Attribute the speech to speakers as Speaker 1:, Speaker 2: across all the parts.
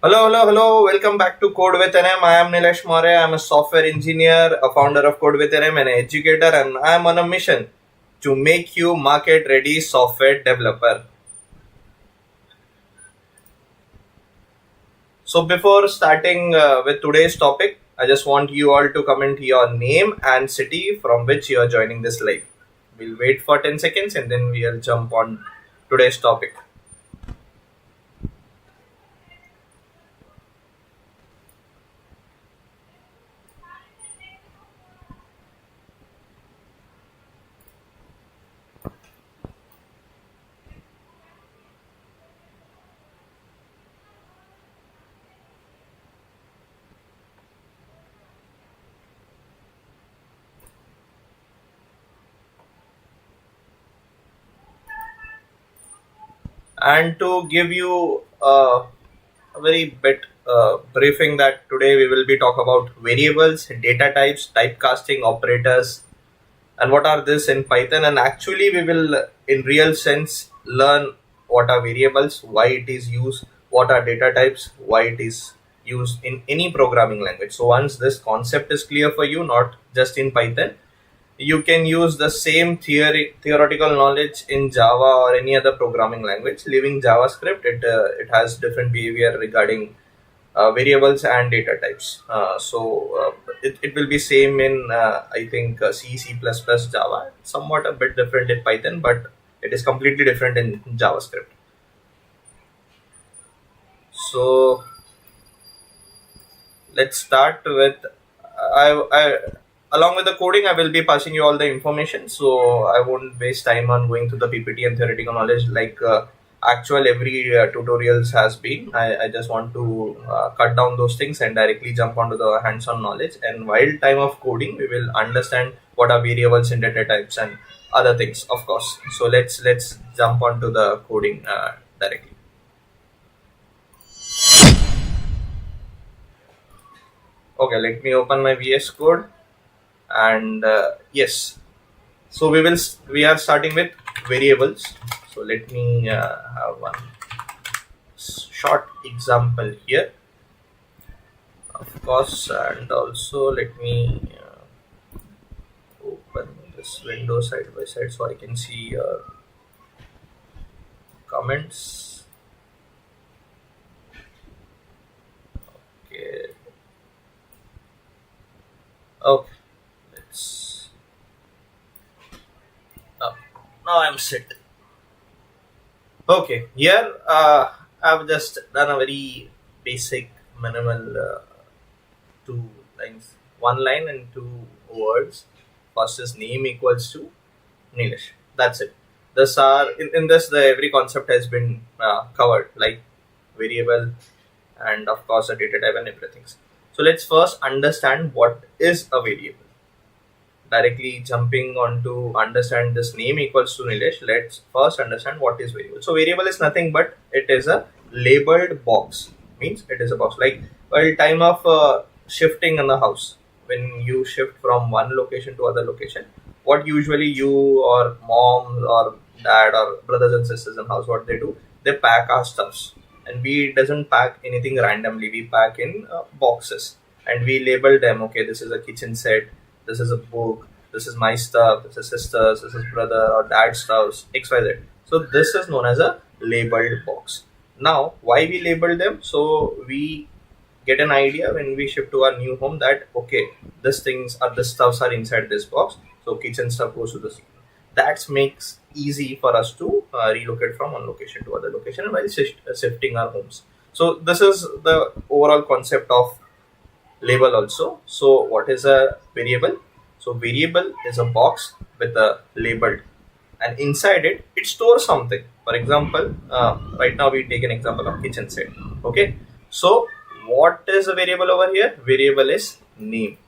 Speaker 1: Hello. Welcome back to Code with NM. I am Nilesh More. I am a software engineer, a founder of Code with NM, and an educator, and I am on a mission to make you market ready software developer. So, before starting with today's topic, I just want you all to comment your name and city from which you are joining this live. We'll wait for 10 seconds and then we'll jump on today's topic. And to give you a very bit briefing that today we will be talk about variables, data types, typecasting, operators, and what are this in Python. And actually we will in real sense learn what are variables, why it is used, what are data types, why it is used in any programming language. So once this concept is clear for you, not just in Python, you can use the same theoretical knowledge in Java or any other programming language. Leaving JavaScript, it has different behavior regarding variables and data types. It will be same in I think C++, Java. Somewhat a bit different in Python, but it is completely different in JavaScript. So let's start with I along with the coding. I will be passing you all the information, so I won't waste time on going through the PPT and theoretical knowledge like actual every tutorials has been. I just want to cut down those things and directly jump onto the hands-on knowledge. And while time of coding, we will understand what are variables and data types and other things, of course. So let's jump onto the coding directly. Okay, let me open my VS Code. And yes, so we are starting with variables. So let me have one short example here, of course. And also let me open this window side by side so I can see your comments. Okay, let's now I'm set. Okay, here I've just done a very basic minimal two lines, one line and two words. First is name equals to Nilesh. That's it. This are in this the every concept has been covered, like variable and of course a data type and everything. So let's first understand what is a variable. Directly jumping on to understand this name equals to Nilesh, let's first understand what is variable. So variable is nothing but it is a labeled box. Means it is a box. Like while time of shifting in the house, when you shift from one location to other location, what usually you or mom or dad or brothers and sisters in house, what they do, they pack our stuffs. And we doesn't pack anything randomly, we pack in boxes and we label them. Okay, this is a kitchen set, this is a book, this is my stuff, this is sisters, this is brother or dad's stuff, XYZ. So this is known as a labeled box. Now why we label them? So we get an idea when we shift to our new home that okay, these things are the stuffs are inside this box, so kitchen stuff goes to this. That makes easy for us to relocate from one location to other location while shifting our homes. So this is the overall concept of label also. So what is a variable? So variable is a box with a labeled, and inside it stores something. For example, right now we take an example of kitchen set. Okay, so what is a variable over here? Variable is name.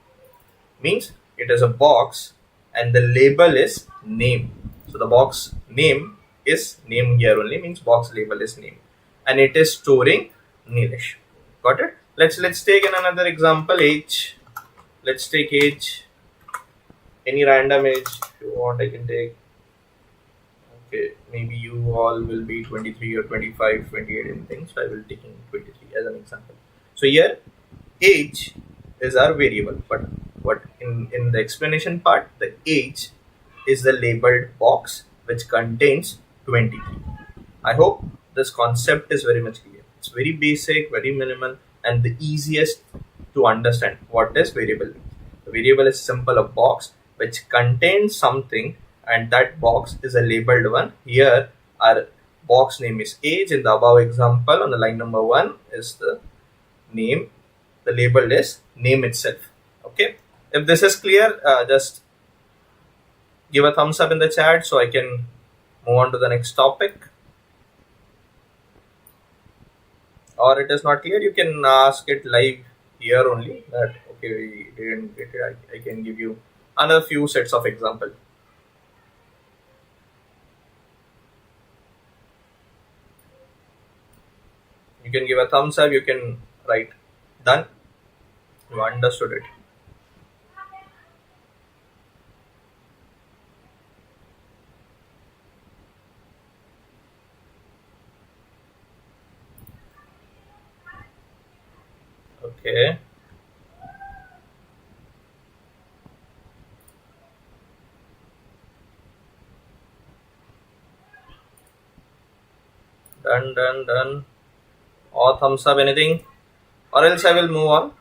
Speaker 1: Means it is a box and the label is name. So the box name is name here only, means box label is name, and it is storing Nilesh. Got it? Let's take another example. Age. Let's take age. Any random age if you want, I can take. Okay, maybe you all will be 23 or 25, 28 anything. So I will taking 23 as an example. So here age is our variable, but what in the explanation part, the age is the labeled box which contains 23. I hope this concept is very much clear. It's very basic, very minimal, and the easiest to understand what is variable. A variable is simple a box which contains something, and that box is a labeled one. Here, our box name is age. In the above example, on the line number 1 is the name. The label is name itself. Okay. If this is clear, just give a thumbs up in the chat so I can move on to the next topic. Or it is not clear, you can ask it live here only that okay, we didn't get it. I can give you another few sets of example. You can give a thumbs up, you can write done, you understood it. Okay, done. Or thumbs up, anything, or else I will move on.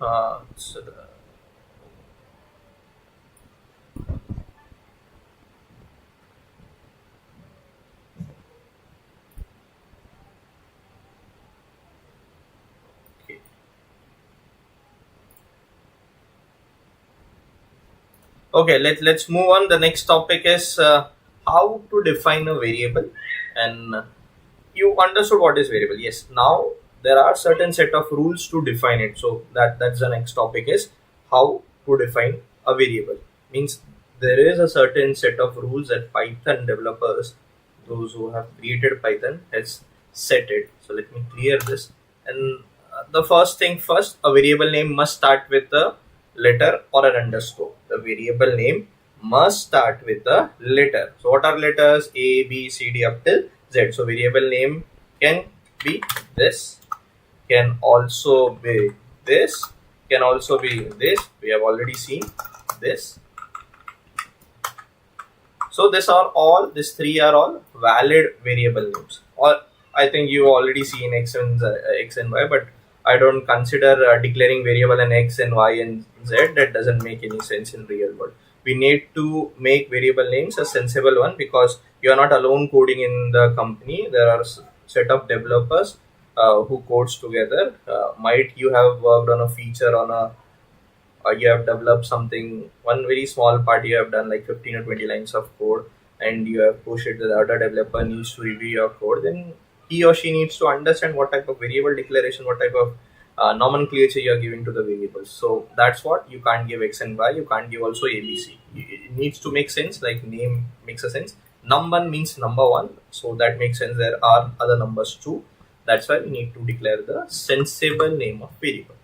Speaker 1: Okay. Okay, let's move on. The next topic is how to define a variable, and you understood what is variable. Yes, now there are certain set of rules to define it. So that's the next topic is how to define a variable. Means there is a certain set of rules that Python developers, those who have created Python, has set it. So let me clear this. And the first thing first, a variable name must start with a letter or an underscore. The variable name must start with a letter. So what are letters? A, B, C, D up till Z. So variable name can be this, can also be this, can also be this. We have already seen this. So these three are all valid variable names. Or I think you already seen x and y, but I don't consider declaring variable in x and y and z. That doesn't make any sense in real world. We need to make variable names a sensible one, because you are not alone coding in the company. There are set of developers who codes together. Might you have worked on a feature on a you have developed something, one very small part, you have done like 15 or 20 lines of code, and you have pushed it to the other developer needs to review your code, then he or she needs to understand what type of variable declaration, what type of nomenclature you are giving to the variables. So that's what you can't give x and y, you can't give also abc. It needs to make sense, like name makes a sense. Number means number one, so that makes sense. There are other numbers too. That's why we need to declare the sensible name of variable.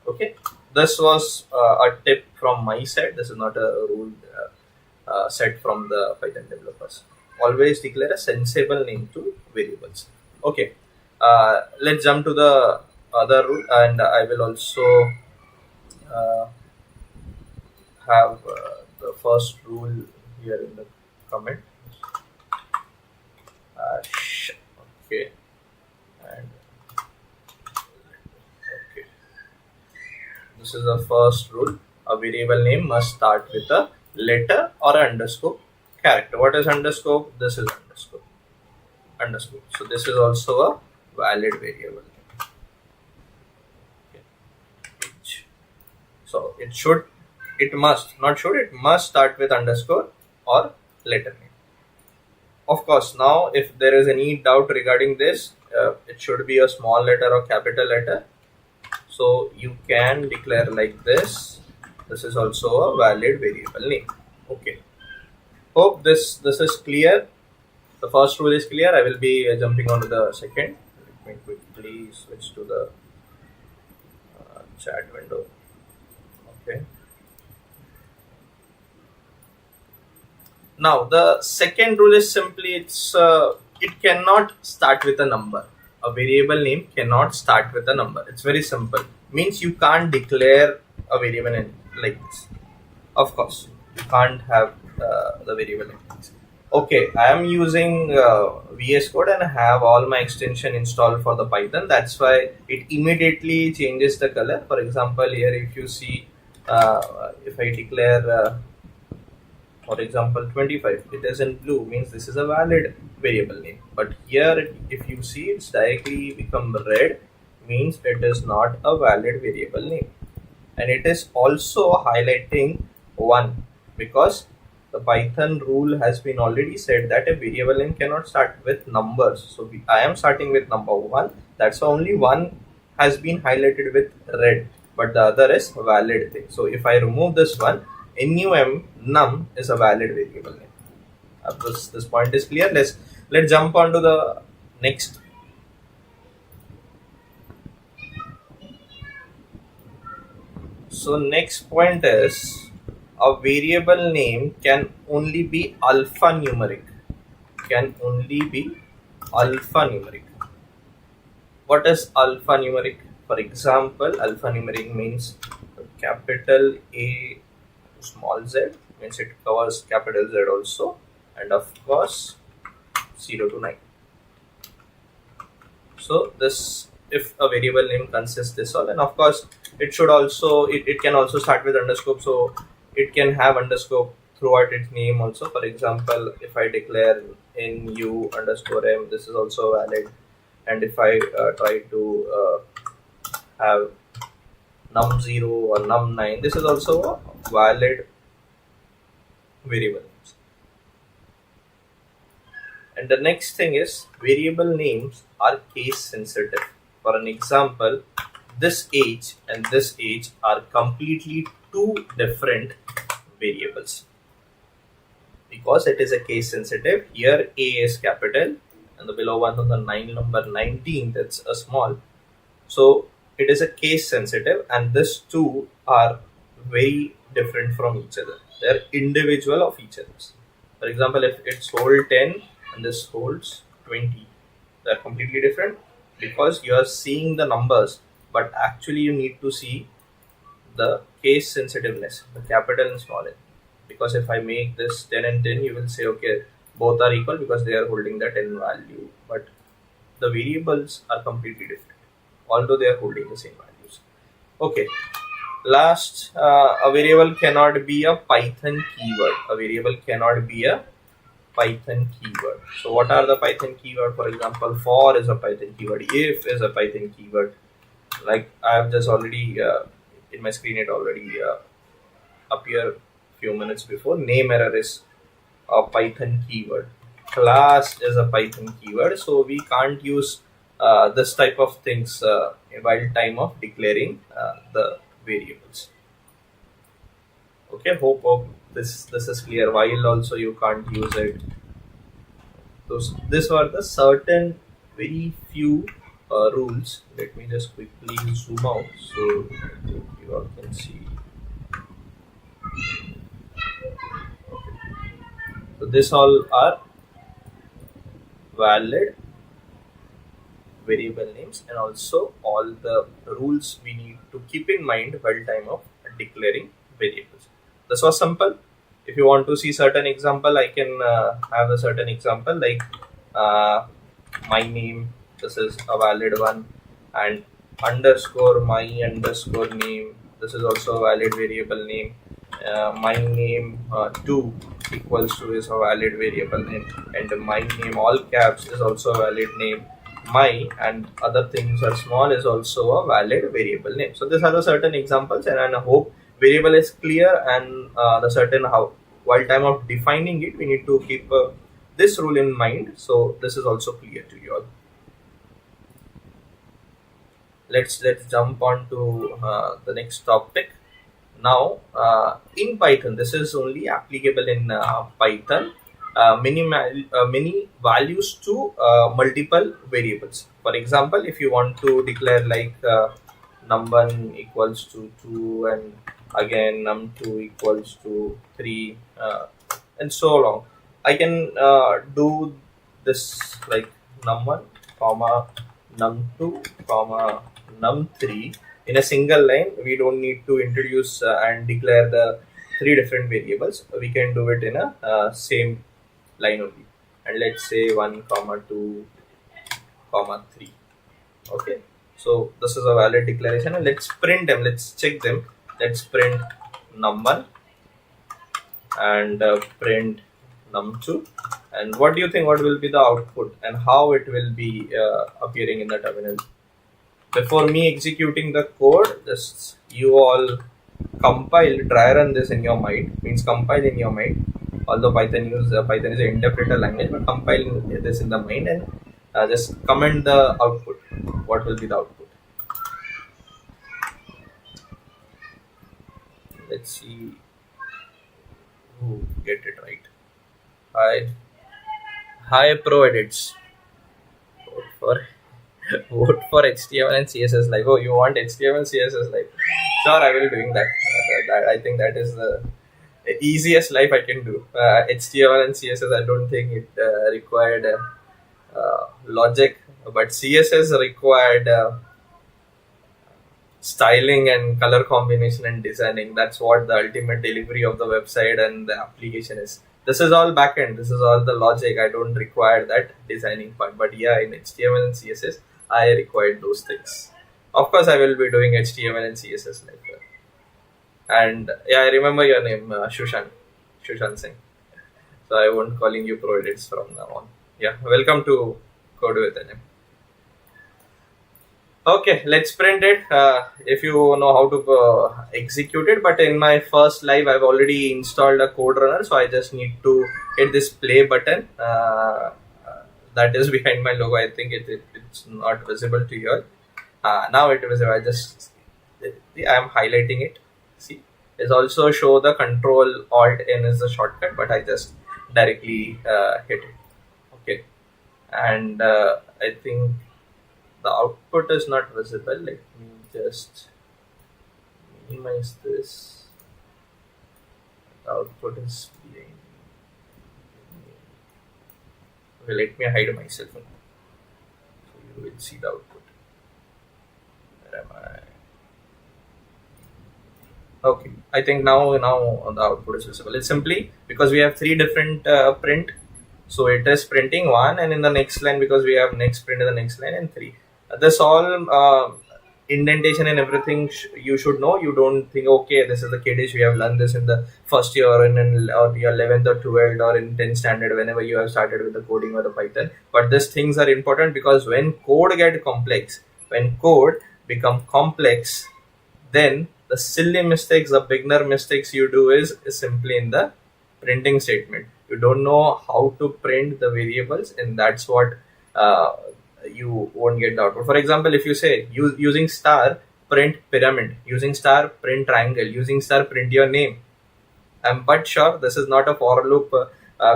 Speaker 1: Okay, this was a tip from my side. This is not a rule set from the Python developers. Always declare a sensible name to variables. Okay, let's jump to the other rule, and I will also uh, have the first rule here in the comment. Okay, and okay. This is the first rule. A variable name must start with a letter or underscore character. What is underscore? This is underscore. Underscore. So this is also a valid variable. Okay. So it must start with underscore or letter name. Of course, now if there is any doubt regarding this, it should be a small letter or capital letter. So you can declare like this. This is also a valid variable name. Okay. Hope this is clear. The first rule is clear. I will be jumping on to the second. Let me quickly switch to the chat window. Okay. Now the second rule is simply it cannot start with a number. A variable name cannot start with a number. It's very simple. Means you can't declare a variable name like this. Of course, you can't have the variable name. Okay, I am using VS Code and I have all my extension installed for the Python. That's why it immediately changes the color. For example, here if you see, if I declare for example 25, it is in blue, means this is a valid variable name. But here if you see, it's directly become red, means it is not a valid variable name. And it is also highlighting 1 because the Python rule has been already said that a variable name cannot start with numbers. So I am starting with number 1. That's only one has been highlighted with red, but the other is valid thing. So if I remove this one, num is a valid variable name. This point is clear. Let's jump on to the next. So next point is a variable name can only be alphanumeric. Can only be alphanumeric. What is alphanumeric? For example, alphanumeric means capital A to small z, means it covers capital Z also, and of course 0 to 9. So this, if a variable name consists this all, and of course it should also it can also start with underscore, so it can have underscore throughout its name also. For example, if I declare nu underscore m, this is also valid. And if I try to have num0 or num9, this is also a valid variable names. And the next thing is variable names are case sensitive. For an example, this age and this age are completely two different variables. Because it is a case sensitive, here A is capital and the below one on the number 19, that's a small. So it is a case sensitive, and these two are very different from each other. They are individual of each other. For example, if it's hold 10 and this holds 20, they are completely different because you are seeing the numbers, but actually you need to see the case sensitiveness, the capital and small n. Because if I make this 10 and 10, you will say, okay, both are equal because they are holding the 10 value, but the variables are completely different, although they are holding the same values. Okay, last, a variable cannot be a Python keyword. A variable cannot be a Python keyword. So what are the Python keyword? For example, for is a Python keyword, if is a Python keyword. Like I have just already in my screen, it already appeared few minutes before. Name error is a Python keyword. Class is a Python keyword. So we can't use this type of things while time of declaring the variables. Okay, hope this is clear. While also you can't use it. These were the certain very few rules. Let me just quickly zoom out so you all can see. So this all are valid variable names, and also all the rules we need to keep in mind while time of declaring variables. This was simple. If you want to see certain example, I can have a certain example like my name. This is a valid one, and underscore my underscore name. This is also a valid variable name. My name 2 equals to is a valid variable name, and my name all caps is also a valid name. My and other things are small is also a valid variable name. So these are the certain examples, and I hope variable is clear, and the certain how while time of defining it we need to keep this rule in mind. So this is also clear to you all. Let's jump on to the next topic. Now in Python, this is only applicable in Python. Many values to multiple variables. For example, if you want to declare like num1 equals to 2 and again num2 equals to 3, and so long. I can do this like num1 comma num2 comma num3 in a single line. We don't need to introduce and declare the three different variables. We can do it in a same line only. And let's say 1 comma 2 comma 3. Okay, so this is a valid declaration, and let's print them. Let's check them. Let's print num1 and print num2. And what do you think? What will be the output, and how it will be appearing in the terminal? Before me executing the code, just you all compile, try run this in your mind. Means compile in your mind. Although Python is an interpreter language, but compile this in the mind and just comment the output. What will be the output? Let's see who get it right. Hi Pro Edits. Vote for vote for HTML and CSS Live. Oh, you want HTML CSS Live? Sure, I will doing that. I think that is the easiest life I can do. HTML and CSS, I don't think it required logic, but CSS required styling and color combination and designing. That's what the ultimate delivery of the website and the application is. This is all backend. This is all the logic. I don't require that designing part. But yeah, in HTML and CSS, I required those things. Of course, I will be doing HTML and CSS like that. And yeah, I remember your name, Shushan Singh. So I won't calling you Pro Edits from now on. Yeah, welcome to Code with NM. Okay, let's print it. If you know how to execute it, but in my first live, I've already installed a code runner, so I just need to hit this play button. That is behind my logo. I think it's not visible to you. Now it is visible. I'm highlighting it. See, it's also show the Control Alt N is the shortcut, but I just directly hit it. Okay, and I think the output is not visible. Let me just minimize this. The output is being. Okay, let me hide myself. So you will see the output. Where am I? Okay, I think now the output is visible. It's simply because we have three different print. So it is printing one, and in the next line, because we have next print in the next line and three. This all indentation and everything you should know. You don't think, okay, this is the kiddish. We have learned this in the first year or in or your 11th or 12th or in 10th standard, whenever you have started with the coding or the Python. But these things are important because when code get complex, when code become complex, then the silly mistakes, the beginner mistakes you do is simply in the printing statement. You don't know how to print the variables, and that's what you won't get the output. For example, if you say using star print pyramid, using star print triangle, using star print your name, I'm but sure this is not a for loop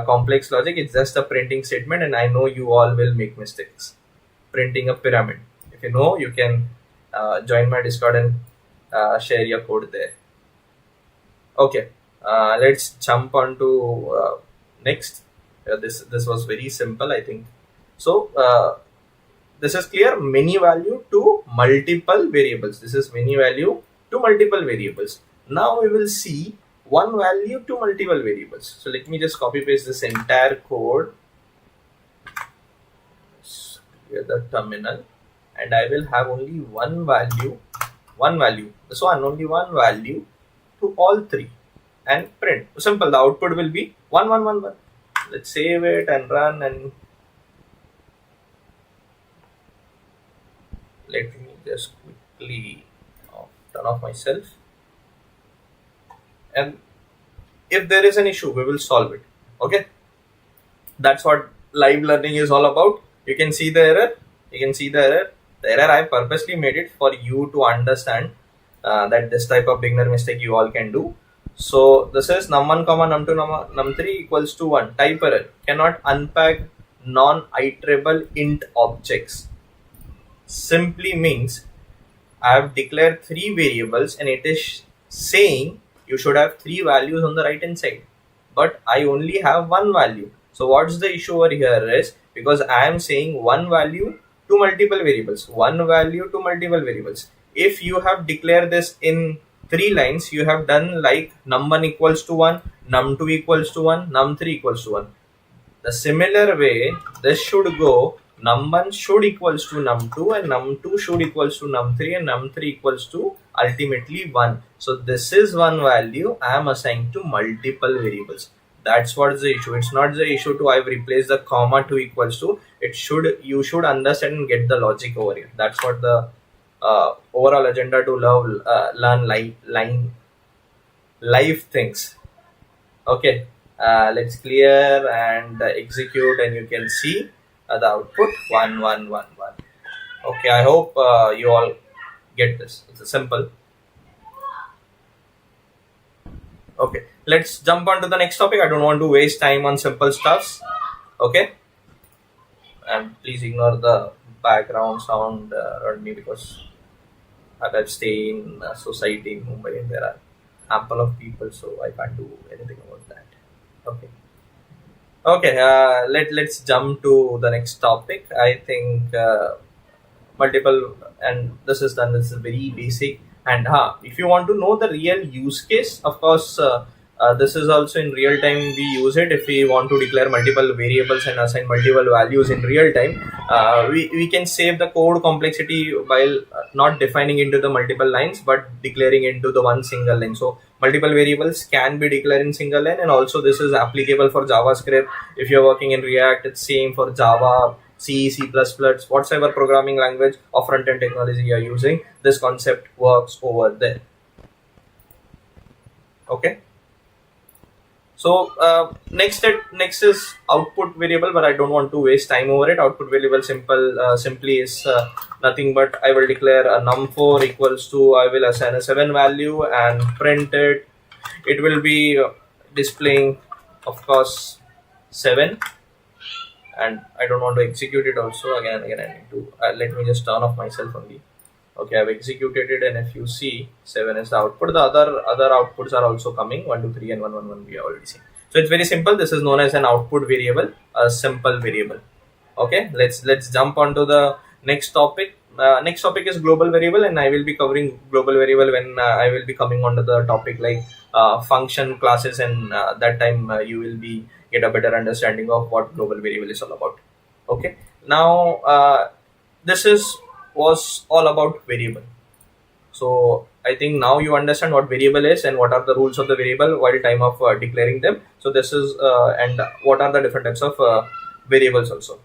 Speaker 1: complex logic. It's just a printing statement, and I know you all will make mistakes printing a pyramid. If you know, you can join my Discord and share your code there. Okay, let's jump on to next. This was very simple, I think. So this is clear. Many value to multiple variables. This is many value to multiple variables. Now we will see one value to multiple variables. So let me just copy paste this entire code. Clear the terminal, and I will have only one value. This one, only one value to all three, and print. Simple. The output will be 1 1 1 1. Let's save it and run, and let me just quickly turn off myself. And if there is an issue, we will solve it. Okay, that's what live learning is all about. You can see the error. The error I purposely made it for you to understand that this type of beginner mistake you all can do. So this is num1 comma num2 num3 equals to 1. Type error. Cannot unpack non-iterable int objects. Simply means I have declared three variables, and it is saying you should have three values on the right hand side. but I only have one value. So what's the issue over here is, because I am saying one value to multiple variables, one value to multiple variables. If you have declared this in 3 lines, you have done like num1 equals to 1, num2 equals to 1, num3 equals to 1. The similar way, this should go, num1 should equals to num2, and num2 should equals to num3, and num3 equals to ultimately 1. So this is one value I am assigned to multiple variables. That's what is the issue. It's not the issue to I've replaced the comma to equals to. You should understand and get the logic over here. That's what the overall agenda to learn live things. Okay, let's clear and execute, and you can see the output 1 1 1 1. Okay, I hope you all get this. It's simple. Okay, let's jump on to the next topic. I don't want to waste time on simple stuffs. Okay, and please ignore the background sound around me, because I stay in a society in Mumbai and there are ample of people, so I can't do anything about that. Okay, let's jump to the next topic. I think multiple, and this is done. This is very basic. And if you want to know the real use case, of course, this is also in real time we use it. If we want to declare multiple variables and assign multiple values in real time, we can save the code complexity while not defining into the multiple lines, but declaring into the one single line. So multiple variables can be declared in single line, and also this is applicable for JavaScript. If you're working in React, it's same for Java, C, C++, whatever programming language or front-end technology you're using. This concept works over there. Okay. So next is output variable, but I don't want to waste time over it. Output variable simply is nothing but I will declare a num4 equals to, I will assign a 7 value and print it. It will be displaying, of course, 7, and I don't want to execute it also. Again I need to let me just turn off myself only. Okay, I've executed it, and if you see, 7 is the output. The other outputs are also coming, 1 2 3 and 1 1 1 we have already seen. So it's very simple. This is known as an output variable, a simple variable. Okay, let's jump on to the next topic. Next topic is global variable, and I will be covering global variable when I will be coming onto the topic like function classes, and that time you will be get a better understanding of what global variable is all about. Okay, now this was all about variable. So I think now you understand what variable is and what are the rules of the variable while time of declaring them. So this is and what are the different types of variables also.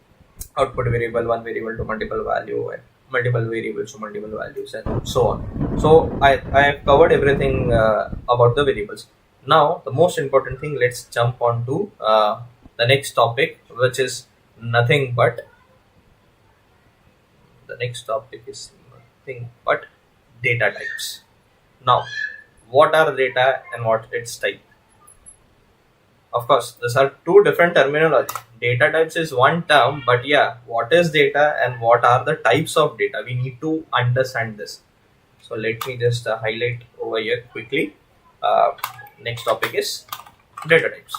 Speaker 1: Output variable, one variable to multiple value, and multiple variables to multiple values, and so on. So I have covered everything about the variables. Now the most important thing, let's jump on to the next topic, which is nothing but data types. Now, what are data and what its type? Of course, these are two different terminology. Data types is one term, but yeah, what is data and what are the types of data? We need to understand this. So let me just highlight over here quickly. Next topic is data types.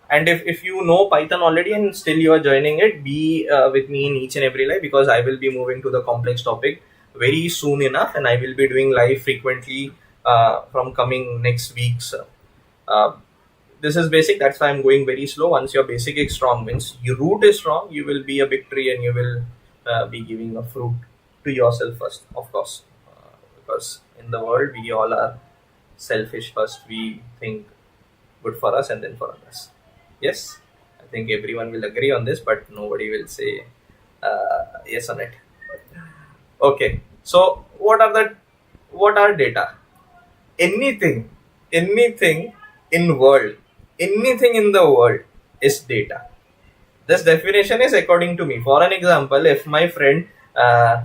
Speaker 1: And if you know Python already and still you are joining it, be with me in each and every live, because I will be moving to the complex topic very soon enough, and I will be doing live frequently from coming next weeks. This is basic, that's why I'm going very slow. Once your basic is strong, means your root is strong, you will be a big tree and you will be giving a fruit to yourself first, of course. Because in the world, we all are selfish first. We think good for us and then for others. Yes, I think everyone will agree on this, but nobody will say yes on it. Okay, so what are data? Anything in the world is data. This definition is according to me. For an example, if my friend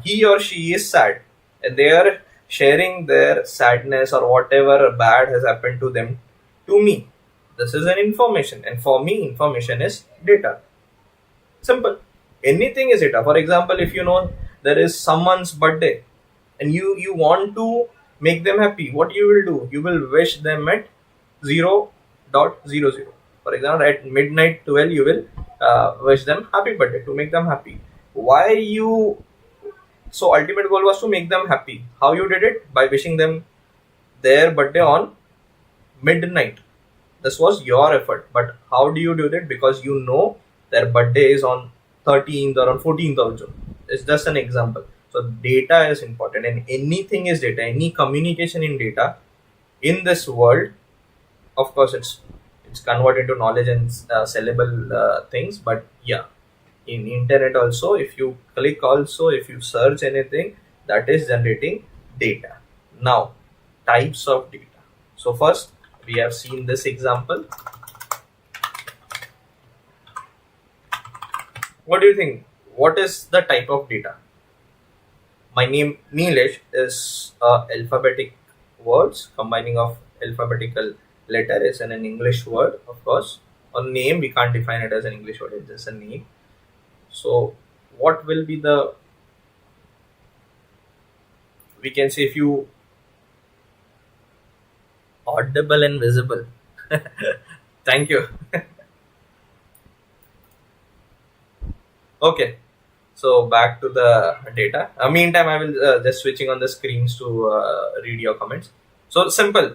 Speaker 1: he or she is sad and they are sharing their sadness or whatever bad has happened to them to me, this is an information, and for me information is data. Simple. Anything is data. For example, if you know there is someone's birthday and you want to make them happy, what you will do? You will wish them at 0.00. For example, at midnight 12 you will wish them happy birthday to make them happy. Why you? So ultimate goal was to make them happy. How you did it? By wishing them their birthday on midnight. This was your effort. But how do you do that? Because you know their birthday is on 13th or on 14th of June. It's just an example. So data is important, and anything is data. Any communication in data in this world, of course, it's converted into knowledge and sellable things. But yeah, in internet also, if you click also, if you search anything, that is generating data. Now, types of data. So first we have seen this example. What do you think? What is the type of data? My name Neelesh is alphabetic words combining of alphabetical letter is an English word, of course. A name, we can't define it as an English word, it's just a name. So what will be the, we can say, if you audible and visible. Thank you. Okay, so back to the data. Meantime, I will just switching on the screens to read your comments. So simple.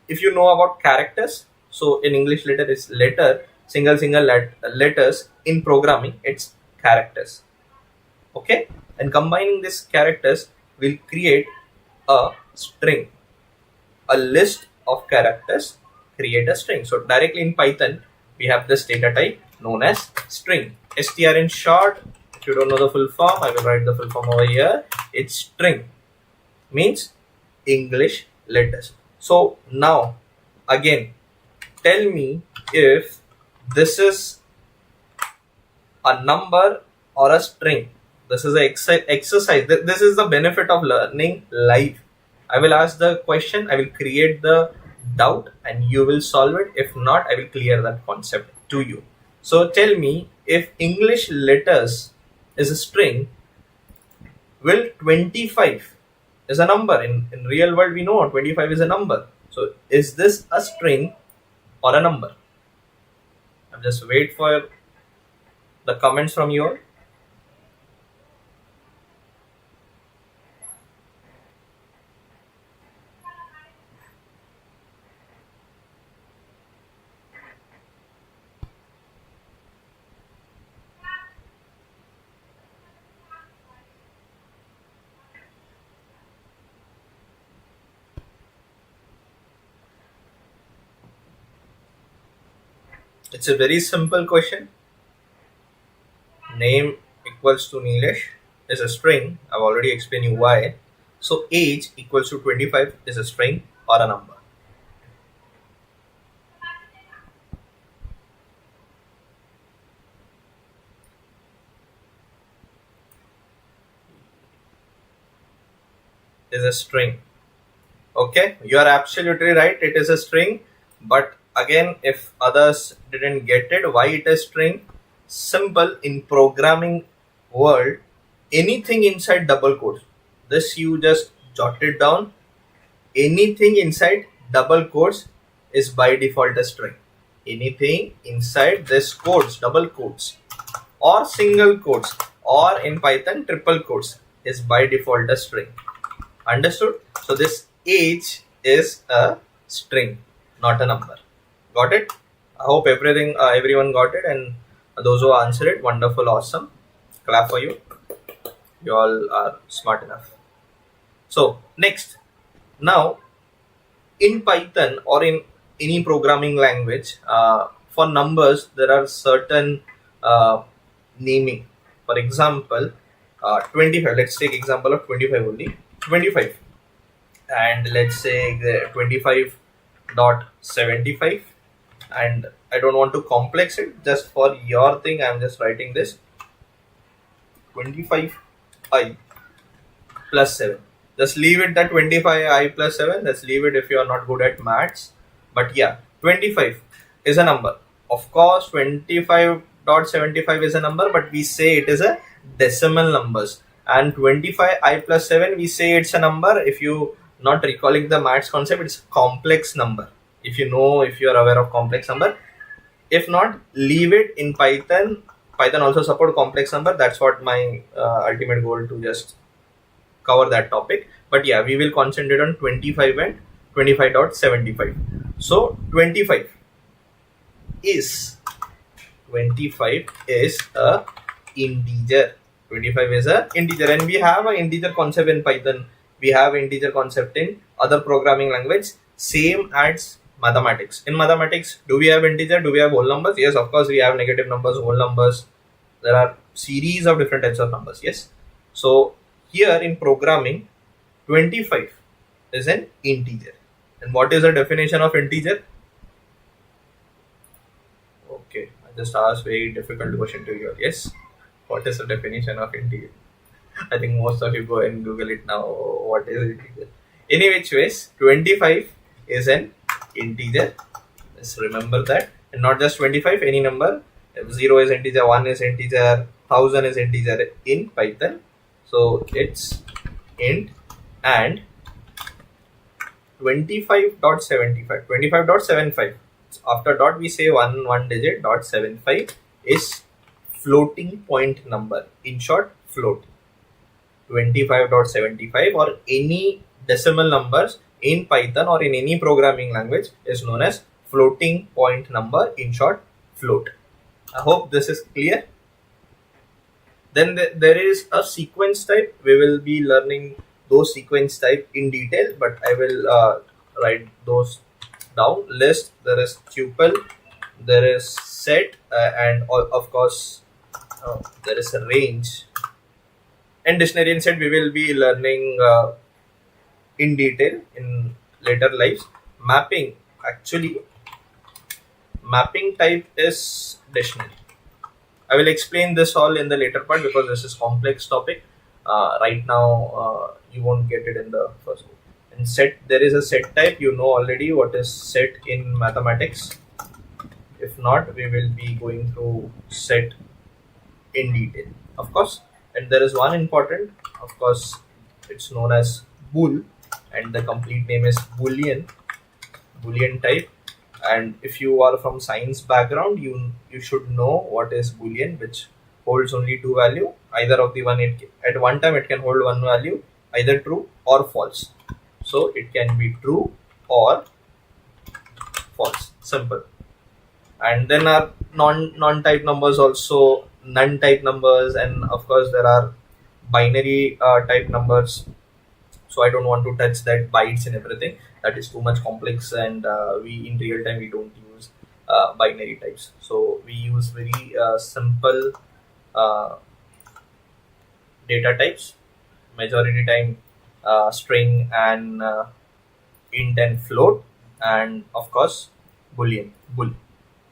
Speaker 1: If you know about characters, so in English letter is letter, single letters. In programming, it's characters. Okay, and combining these characters will create a string. A list of characters create a string. So directly in Python, we have this data type known as string. str in short. If you don't know the full form, I will write the full form over here. It's string, means English letters. So now again, tell me if this is a number or a string. This is an exercise. This is the benefit of learning live. I will ask the question, I will create the doubt, and you will solve it. If not, I will clear that concept to you. So tell me, if English letters is a string, will 25 is a number? In real world, we know 25 is a number. So is this a string or a number? I'll just wait for the comments from you all. It's a very simple question. Name equals to Neelesh is a string. I've already explained you why. So age equals to 25 is a string or a number. Is a string. Okay, you are absolutely right. It is a string. But again, if others didn't get it, why it is string? Simple. In programming world, anything inside double quotes, this you just jot it down. Anything inside double quotes is by default a string. Anything inside this quotes, double quotes or single quotes, or in Python triple quotes, is by default a string. Understood? So this age is a string, not a number. Got it? I hope everyone got it, and those who answered it, wonderful, awesome. Clap for you. You all are smart enough. So next, now in Python or in any programming language, for numbers there are certain naming. For example, 25. Let's take example of 25 only. 25, and let's say 25.75, and I don't want to complex it, just for your thing I'm just writing this 25i plus 7. Just leave it that 25i plus 7. Let's leave it if you are not good at maths. But yeah, 25 is a number. Of course 25.75 is a number, but we say it is a decimal numbers. And 25i plus 7, we say it's a number. If you not recalling the maths concept, it's a complex number. If you are aware of complex number, If not, leave it in Python. Python also support complex number. That's what my ultimate goal, to just cover that topic. But yeah, we will concentrate on 25 and 25.75. So 25 is a integer. 25 is a integer, and we have an integer concept in Python. We have integer concept in other programming language, same as mathematics. In mathematics, do we have integer? Do we have whole numbers? Yes, of course we have negative numbers, whole numbers. There are series of different types of numbers. Yes. So here in programming, 25 is an integer. And what is the definition of integer? Okay, I just asked very difficult question to you. Yes. What is the definition of integer? I think most of you go and Google it now. What is integer? Any which ways, 25 is an integer. Just remember that. And not just 25, any number. 0 is integer, 1 is integer, 1000 is integer in Python. So it's int, and 25.75. 25.75. After dot we say one digit. Dot 75 is floating point number. In short, float. 25.75 or any decimal numbers in Python or in any programming language is known as floating point number. In short, float. I hope this is clear. Then there is a sequence type. We will be learning those sequence type in detail, but I will write those down. List, there is tuple, there is set, and of course there is a range. And dictionary and set we will be learning in detail in later lives. Mapping, actually mapping type is dictionary. I will explain this all in the later part because this is complex topic. Right now you won't get it in the first book. And set, there is a set type. You know already what is set in mathematics. If not, we will be going through set in detail, of course. And there is one important, of course, it's known as bool, and the complete name is boolean type. And if you are from science background, you should know what is boolean, which holds only two value. Either of the one, at one time it can hold one value, either true or false. So it can be true or false, simple. And then are non-type numbers also, none type numbers, and of course there are binary type numbers. So I don't want to touch that bytes and everything. That is too much complex, and we in real time we don't use binary types. So we use very simple data types. Majority time string and int and float, and of course boolean, bool.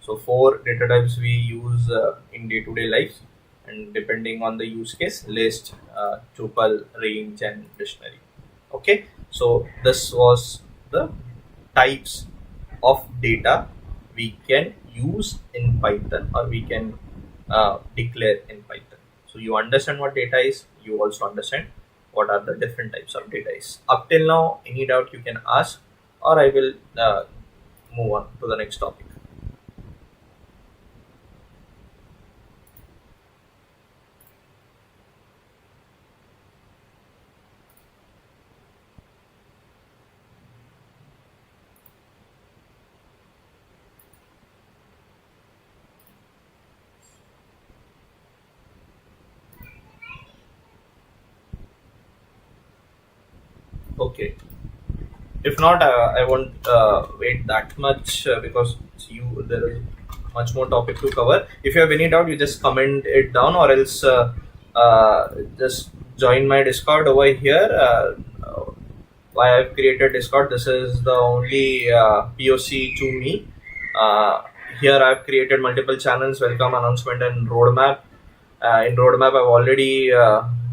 Speaker 1: So 4 data types we use in day-to-day life, and depending on the use case, list, tuple, range, and dictionary. Okay, so this was the types of data we can use in Python, or we can declare in Python. So you understand what data is, you also understand what are the different types of data is. Up till now, any doubt you can ask, or I will move on to the next topic. Okay, if not, I won't wait that much because there is much more topic to cover. If you have any doubt, you just comment it down, or else just join my Discord over here. Why I've created Discord, this is the only POC to me. Here I've created multiple channels, welcome, announcement, and roadmap. In roadmap I've already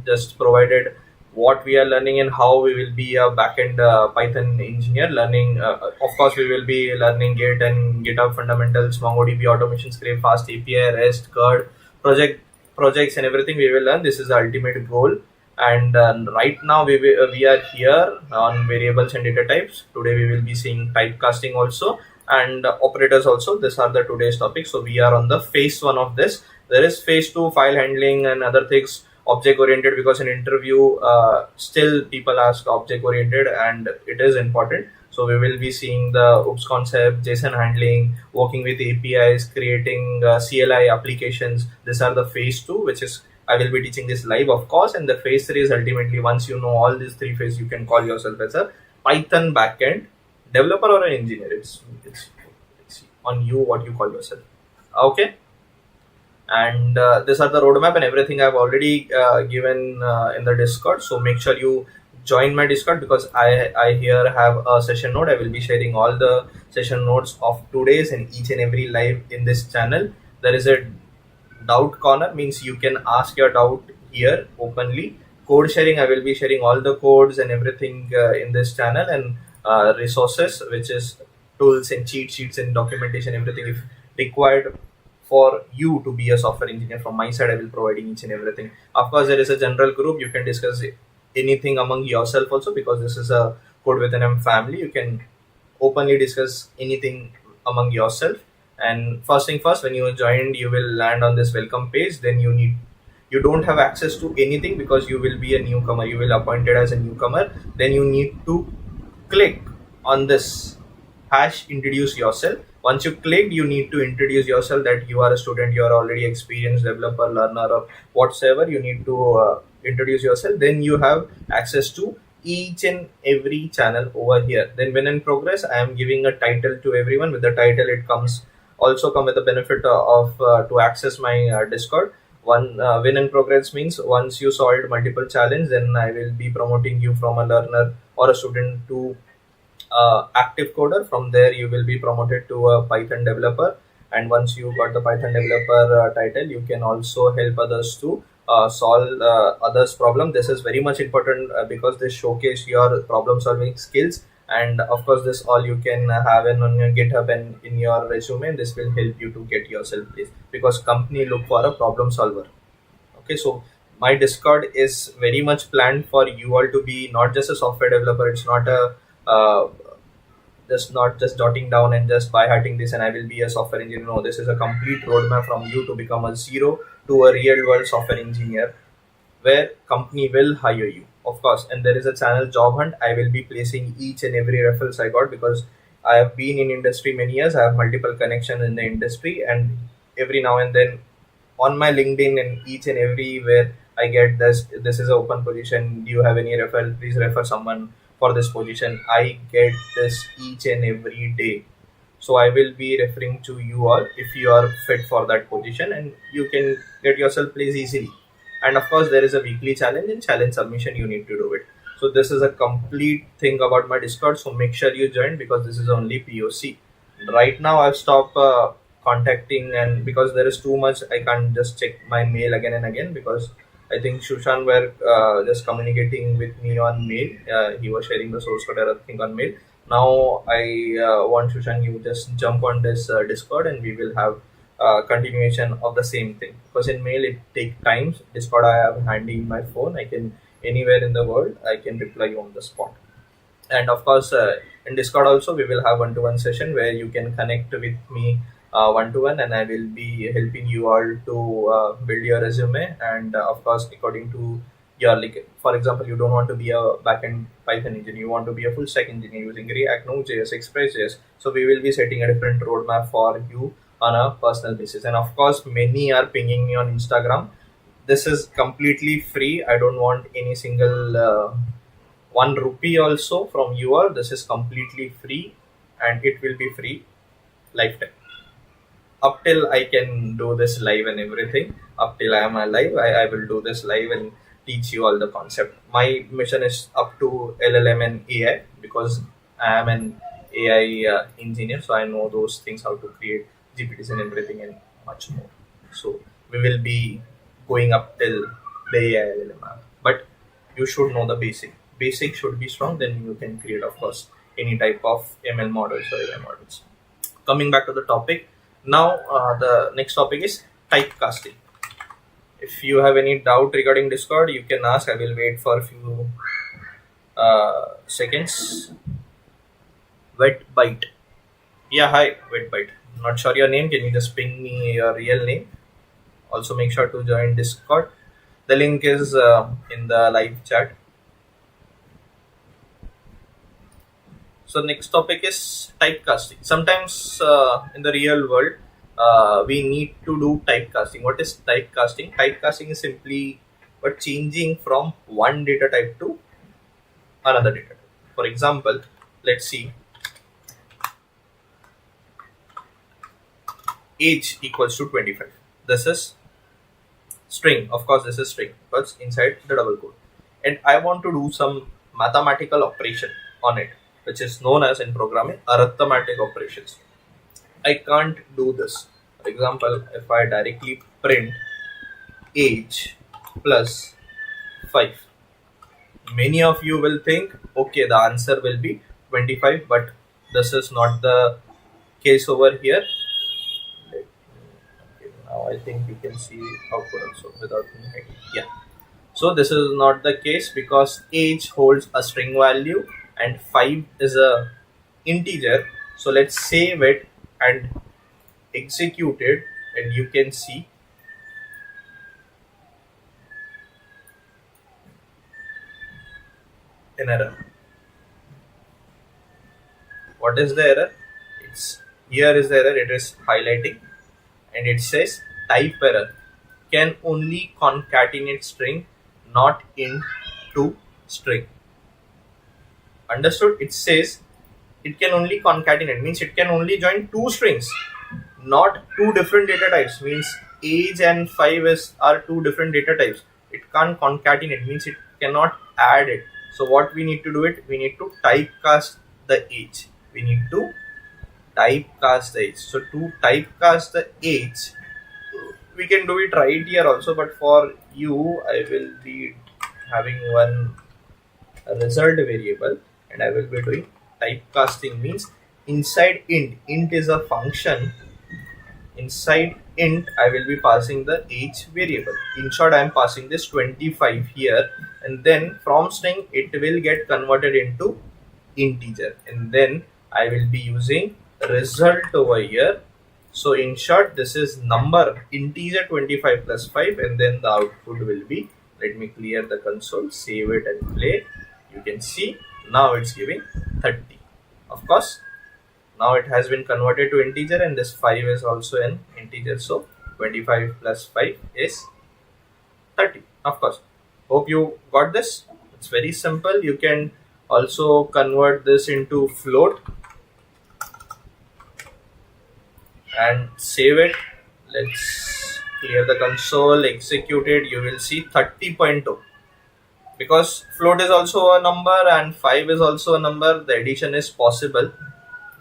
Speaker 1: just provided what we are learning and how we will be a backend Python engineer learning. Of course, we will be learning Git and GitHub fundamentals, MongoDB automation script, fast API, REST, CURD, projects and everything we will learn. This is the ultimate goal. And right now we are here on variables and data types. Today we will be seeing typecasting also, and operators also. These are the today's topics. So we are on the phase one of this. There is phase two, file handling and other things, object oriented, because in interview still people ask object oriented and it is important. So we will be seeing the OOPS concept, JSON handling, working with APIs, creating CLI applications. These are the phase two, which is I will be teaching this live, of course. And the phase three is ultimately, once you know all these three phases, you can call yourself as a Python backend developer or an engineer. It's on you what you call yourself. Okay. And these are the roadmap and everything I've already given in the Discord. So make sure you join my Discord, because I here have a session note. I will be sharing all the session notes of today's and each and every live in this channel. There is a doubt corner, means you can ask your doubt here openly. Code sharing, I will be sharing all the codes and everything in this channel, and resources, which is tools and cheat sheets and documentation, everything if required for you to be a software engineer. From my side, I will providing each and everything. Of course, there is a general group, you can discuss anything among yourself also, because this is a code with an M family. You can openly discuss anything among yourself. And first thing first, when you joined, you will land on this welcome page. Then you don't have access to anything because you will be a newcomer. You will appointed as a newcomer. Then you need to click on this hash introduce yourself. Once you click, you need to introduce yourself, that you are a student, you are already experienced developer, learner, or whatsoever. You need to introduce yourself. Then you have access to each and every channel over here. Then when in progress, I am giving a title to everyone. With the title, it comes also come with the benefit of to access my Discord. One win in progress means once you solved multiple challenge, then I will be promoting you from a learner or a student to active coder. From there, you will be promoted to a Python developer. And once you got the Python developer title, you can also help others to solve others problem. This is very much important because this showcase your problem solving skills. And of course, this all you can have on your GitHub and in your resume. This will help you to get yourself placed, because company look for a problem solver. Okay, so my Discord is very much planned for you all to be not just a software developer. It's not a uh, just not just jotting down and just by hacking this and I will be a software engineer. No, this is a complete roadmap from you to become a zero to a real world software engineer, where company will hire you, of course. And there is a channel job hunt. I will be placing each and every referrals I got, because I have been in industry many years. I have multiple connections in the industry, and every now and then on my LinkedIn and each and everywhere I get this is an open position. Do you have any referral? Please refer someone for this position. I get this each and every day. So I will be referring to you all if you are fit for that position, and you can get yourself placed easily. And of course, there is a weekly challenge and challenge submission. You need to do it. So this is a complete thing about my Discord. So make sure you join, because this is only POC. Right now, I've stopped contacting, and because there is too much, I can't just check my mail again and again, because I think Shushan were just communicating with me on mail. He was sharing the source code or everything on mail. Now I want Shushan, you just jump on this Discord, and we will have continuation of the same thing. Because in mail it take times. Discord I have handy in my phone. I can anywhere in the world I can reply you on the spot. And of course, in Discord also we will have one-to-one session where you can connect with me one-to-one, and I will be helping you all to build your resume. And of course, according to your, like, for example, you don't want to be a backend Python engineer, you want to be a full stack engineer using React, Node.js, Express.js. So we will be setting a different roadmap for you on a personal basis. And of course, many are pinging me on Instagram. This is completely free. I don't want any single 1 rupee also from you all. This is completely free, and it will be free lifetime up till I can do this live and everything. Up till I am alive, I will do this live and teach you all the concept. My mission is up to LLM and AI, because I am an AI engineer, so I know those things, how to create GPTs and everything, and much more. So we will be going up till the AI LLM app. But you should know the basic. Basic should be strong, then you can create, of course, any type of ML models or AI models. Coming back to the topic, now the next topic is typecasting. If you have any doubt regarding Discord, you can ask. I will wait for a few seconds. Wet bite. Yeah, hi. Wait. Not sure your name. Can you just ping me your real name? Also, make sure to join Discord. The link is in the live chat. So, next topic is typecasting. Sometimes in the real world, we need to do typecasting. What is typecasting? Typecasting is simply but changing from one data type to another data type. For example, let's see age equals to 25. This is string. Of course, this is string because inside the double quote. And I want to do some mathematical operation on it, which is known as in programming arithmetic operations. I can't do this. For example, if I directly print age plus 5, many of you will think, okay, the answer will be 25, but this is not the case over here. Okay, now I think you can see output also without me hiding. Yeah. So this is not the case because age holds a string value and 5 is a integer. So let's save it and execute it, and you can see an error. What is the error? It's here is the error. It is highlighting and it says type error can only concatenate string, not int to string. Understood? It says it can only concatenate, means it can only join two strings, not two different data types. Means age and 5 is are two different data types. It can't concatenate, means it cannot add it. So what we need to do it, we need to typecast the age. We need to typecast the age. So to typecast the age, we can do it right here also, but for you I will be having one result variable and I will be doing typecasting. Means inside int is a function. Inside int I will be passing the age variable. In short, I am passing this 25 here, and then from string it will get converted into integer, and then I will be using result over here. So in short, this is number integer 25 plus 5, and then the output will be, let me clear the console, save it and play. You can see now it's giving 30. Of course, now it has been converted to integer, and this 5 is also an integer. So 25 plus 5 is 30. Of course, hope you got this. It's very simple. You can also convert this into float and save it. Let's clear the console, execute it. You will see 30.2. Because float is also a number and 5 is also a number, the addition is possible,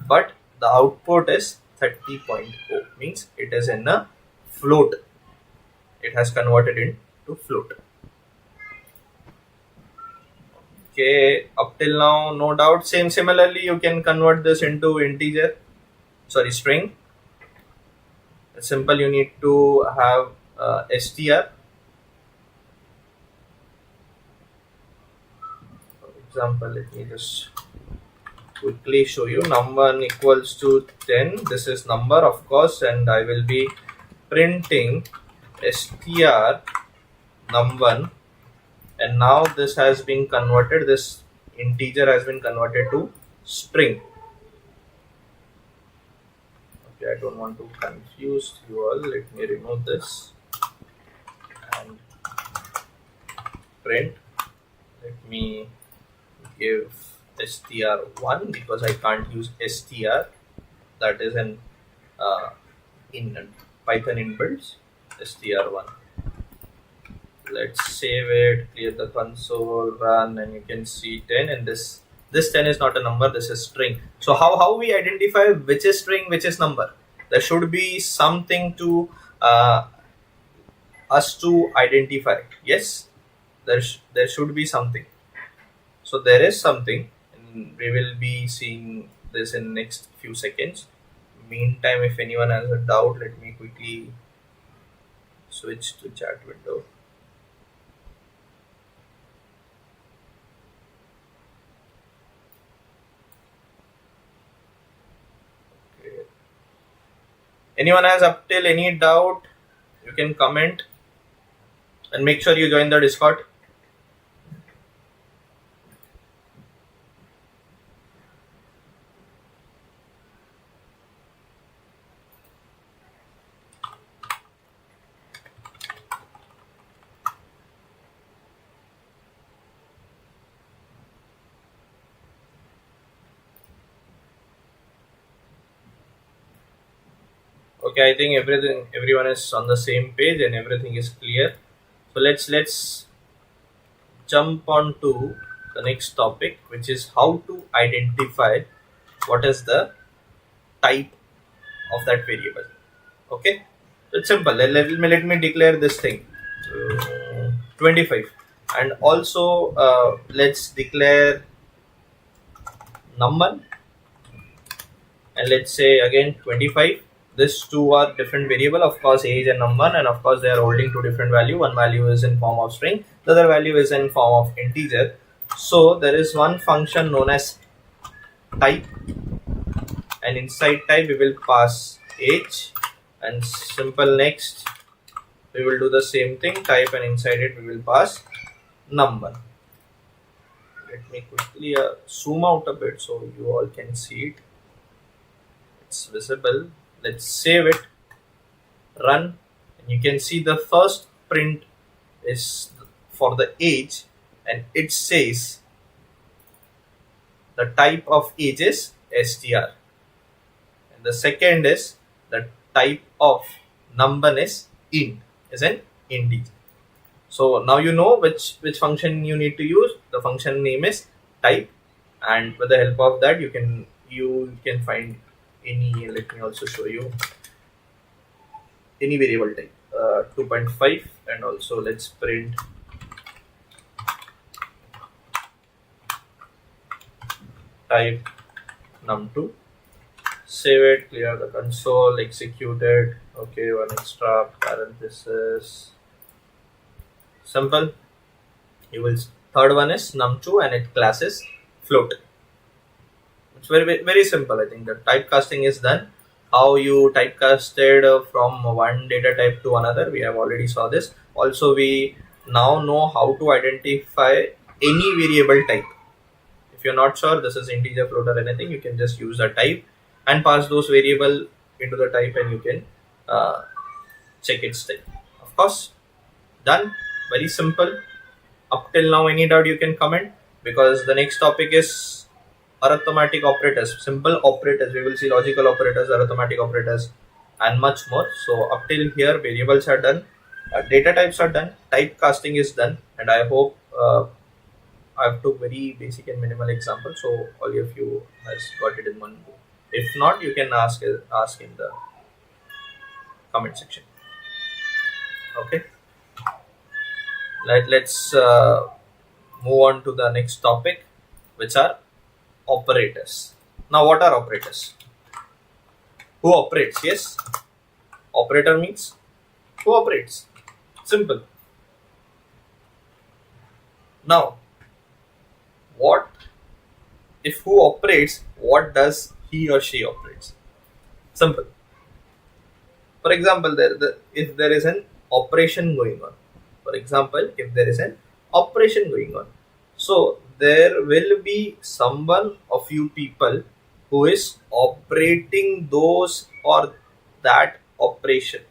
Speaker 1: but the output is 30.0, means it is in a float. It has converted into float. Okay, up till now, no doubt. Similarly, you can convert this into integer, sorry, string. It's simple. You need to have str. For example, let me just quickly show you. Num1 equals to 10. This is number, of course, and I will be printing str num1, and now this has been converted, this integer has been converted to string. Okay, I don't want to confuse you all. Let me remove this and print. Let me give str1 because I can't use str. That is an in Python inbuilt str1. Let's save it, clear the console, run, and you can see 10. And this 10 is not a number, this is string. So how we identify which is string, which is number? There should be something to us to identify. Yes, there should be something. So there is something, and we will be seeing this in next few seconds. Meantime, if anyone has a doubt, let me quickly switch to chat window. Anyone has up till any doubt, you can comment, and make sure you join the Discord. Okay, I think everyone is on the same page and everything is clear. So let's jump on to the next topic, which is how to identify what is the type of that variable. Okay, so it's simple. Let me declare this thing 25, and also let's declare num1, and let's say again 25. These two are different variable, of course, age and num1, and of course they are holding two different value. One value is in form of string, the other value is in form of integer. So there is one function known as type, and inside type we will pass age, and simple next we will do the same thing, type, and inside it we will pass num1. Let me quickly zoom out a bit so you all can see it. It's visible. Let's save it, run, and you can see the first print is for the age, and it says the type of age is str, and the second is the type of number is int, is an integer. So now you know which function you need to use. The function name is type, and with the help of that you can find any. Let me also show you any variable type 2.5, and also let's print type num2, save it, clear the console, execute it. Okay, one extra parenthesis, simple. You will third one is num2 and its class is float. It's very simple. I think the typecasting is done. How you typecasted from one data type to another, we have already saw this. Also, we now know how to identify any variable type. If you're not sure this is integer, float, or anything, you can just use a type and pass those variable into the type, and you can check its type. Of course, done. Very simple. Up till now, any doubt you can comment, because the next topic is arithmetic operators, simple operators. We will see logical operators, arithmetic operators, and much more. So up till here, variables are done, data types are done, typecasting is done, and I hope I've took very basic and minimal example, so all of you has got it in one go. If not, you can ask in the comment section. Okay, let's move on to the next topic, which are operators. Now, what are operators? Who operates? Yes, operator means who operates. Simple. Now, what if who operates, what does he or she operates? Simple. For example, if there is an operation going on, so there will be someone of you people who is operating those or that operation.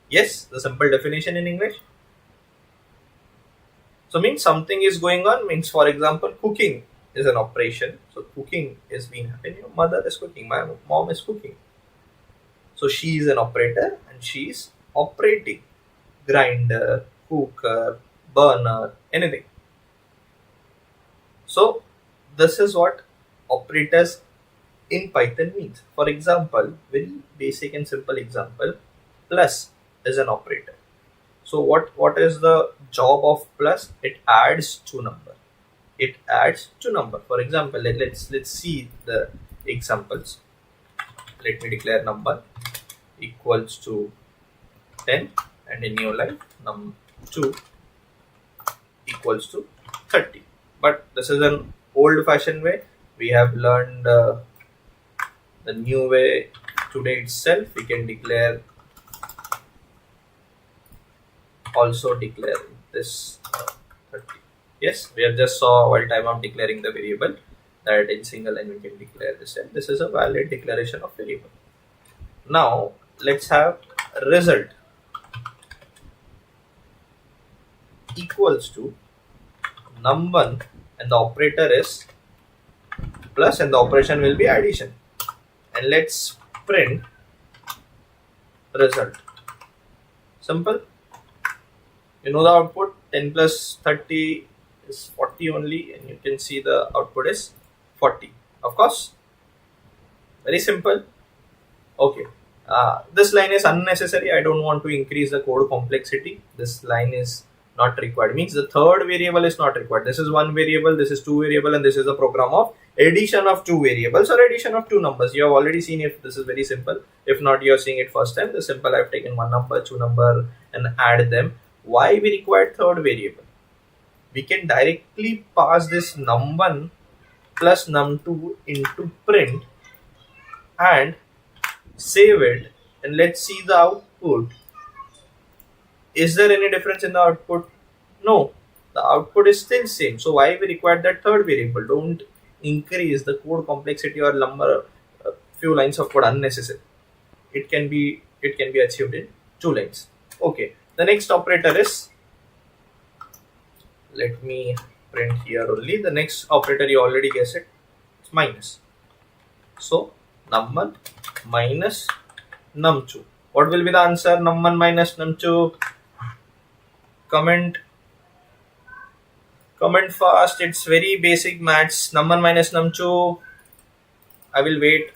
Speaker 1: Yes, the simple definition in English. So means something is going on, means for example cooking is an operation. So cooking is being happening. Your mother is cooking, my mom is cooking. So she is an operator and she is operating grinder, cooker, burner, anything. So this is what operators in Python means. For example, very basic and simple example, plus is an operator. So what is the job of plus? It adds to number. For example, let's see the examples. Let me declare number equals to 10, and in new line num2 equals to 30. But this is an old fashioned way. We have learned the new way today itself we can declare, also declare this 30. Yes, we have just saw while time of declaring the variable that in single line we can declare this, and this is a valid declaration of variable. Now let's have result equals to num1, and the operator is plus, and the operation will be addition, and let's print result. Simple. You know the output 10 plus 30 is 40 only, and you can see the output is 40. Of course, very simple. Okay, this line is unnecessary. I don't want to increase the code complexity. This line is not required, means the third variable is not required. This is one variable, this is two variable, and this is a program of addition of two variables or addition of two numbers. You have already seen it. This is very simple. If not, you are seeing it first time. The simple, I've taken one number, two number, and add them. Why we require third variable? We can directly pass this num1 plus num2 into print and save it, and let's see the output. Is there any difference in the output? No, the output is still same. So why we require that third variable? Don't increase the code complexity or number few lines of code unnecessary. It can be achieved in 2 lines. Okay, the next operator is, let me print here only. The next operator, you already guessed it, it's minus. So num1 minus num2. What will be the answer? Num1 minus num2. Comment fast. It's very basic maths. Num1 minus num2. I will wait.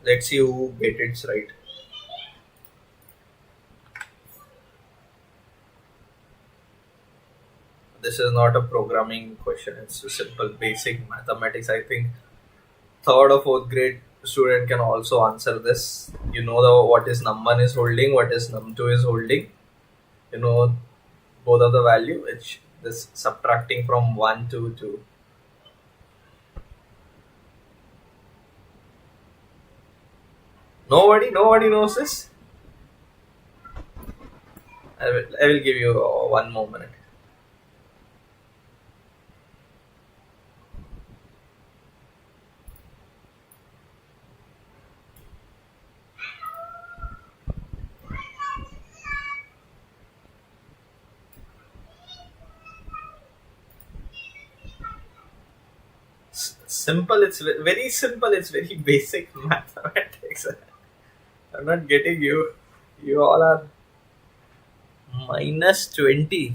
Speaker 1: Let's see who get it right. This is not a programming question. It's a simple basic mathematics. I think 3rd or 4th grade student can also answer this. You know what is num1 is holding, what is num2 is holding. You know both of the value, which this subtracting from 1 to 2. Nobody knows this. I will give you 1 more minute. Simple. It's very simple. It's very basic mathematics. I'm not getting you. You all are minus 20.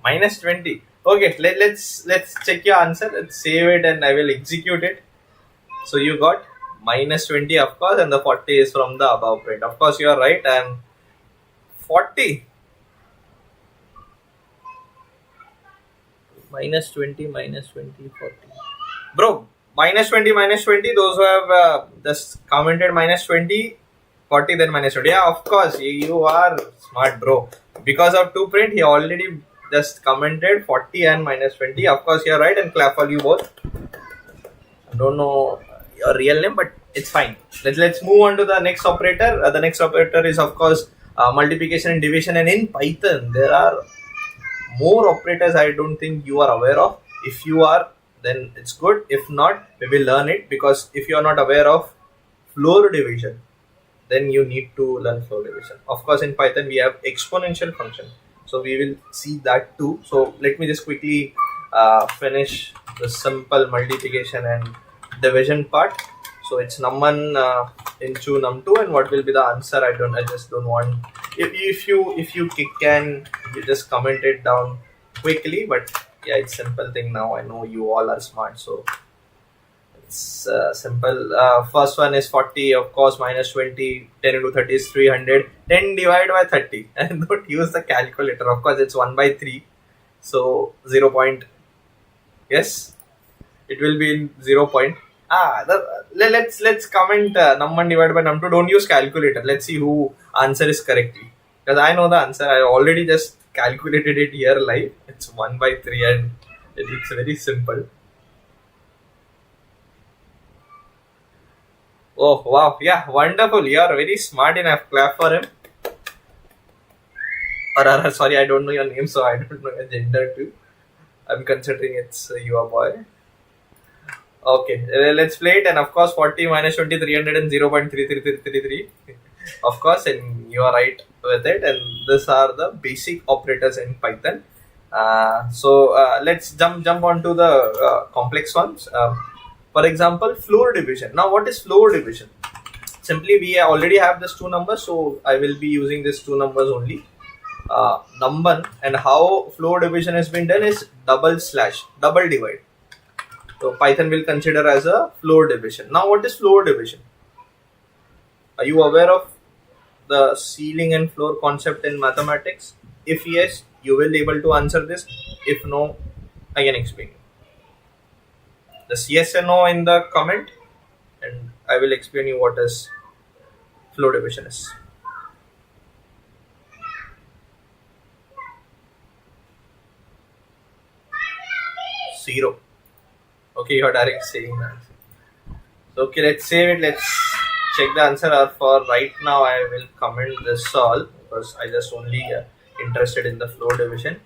Speaker 1: Minus 20. Okay, let's check your answer. Let's save it and I will execute it. So you got minus 20, of course, and the 40 is from the above print. Of course, you are right. And 40. Minus 20, 40. Bro, minus 20, those who have just commented minus 20, 40, then minus 20. Yeah, of course, you are smart, bro. Because of 2 print, he already just commented 40 and minus 20. Of course, you are right, and clap for you both. I don't know your real name, but it's fine. Let's move on to the next operator. The next operator is, of course, multiplication and division. And in Python, there are more operators I don't think you are aware of. If you are, then it's good. If not, we will learn it, because if you are not aware of floor division, then you need to learn floor division. Of course, in Python we have exponential function, so we will see that too. So let me just quickly finish the simple multiplication and division part. So it's num1 into num2, and what will be the answer? I just don't want. If you can, you just comment it down quickly. But yeah, it's simple thing now. I know you all are smart, so it's simple. First one is 40, of course, minus 20. 10 into 30 is 300. 10 divided by 30, and don't use the calculator. Of course, it's 1 by 3, so 0 point. Yes, it will be in 0 point. Let's comment num1 divided by num2. Don't use calculator. Let's see who answer is correctly. because I know the answer. I already just calculated it here live. It's 1 by 3 and it's very simple. Oh wow, yeah, wonderful. You are very smart enough. Clap for him. Sorry, I don't know your name, so I don't know your gender too. I'm considering it's your boy. Okay, let's play it. And of course, 40 minus 20, 300 and 0.33333. Of course, and you are right with it. And these are the basic operators in Python. Let's jump onto the complex ones. For example, floor division. Now, what is floor division? Simply, we already have these two numbers, so I will be using these two numbers only. Number, and how floor division has been done is double divide. So Python will consider as a floor division. Now, what is floor division? Are you aware of the ceiling and floor concept in mathematics? If yes, you will be able to answer this. If no, I can explain. Just yes and no in the comment, and I will explain you what is floor division is. Zero. Okay, you are directly saying that. So, okay, let's save it. Let's check the answer. Or for right now, I will comment this all because I just only interested in the floor division.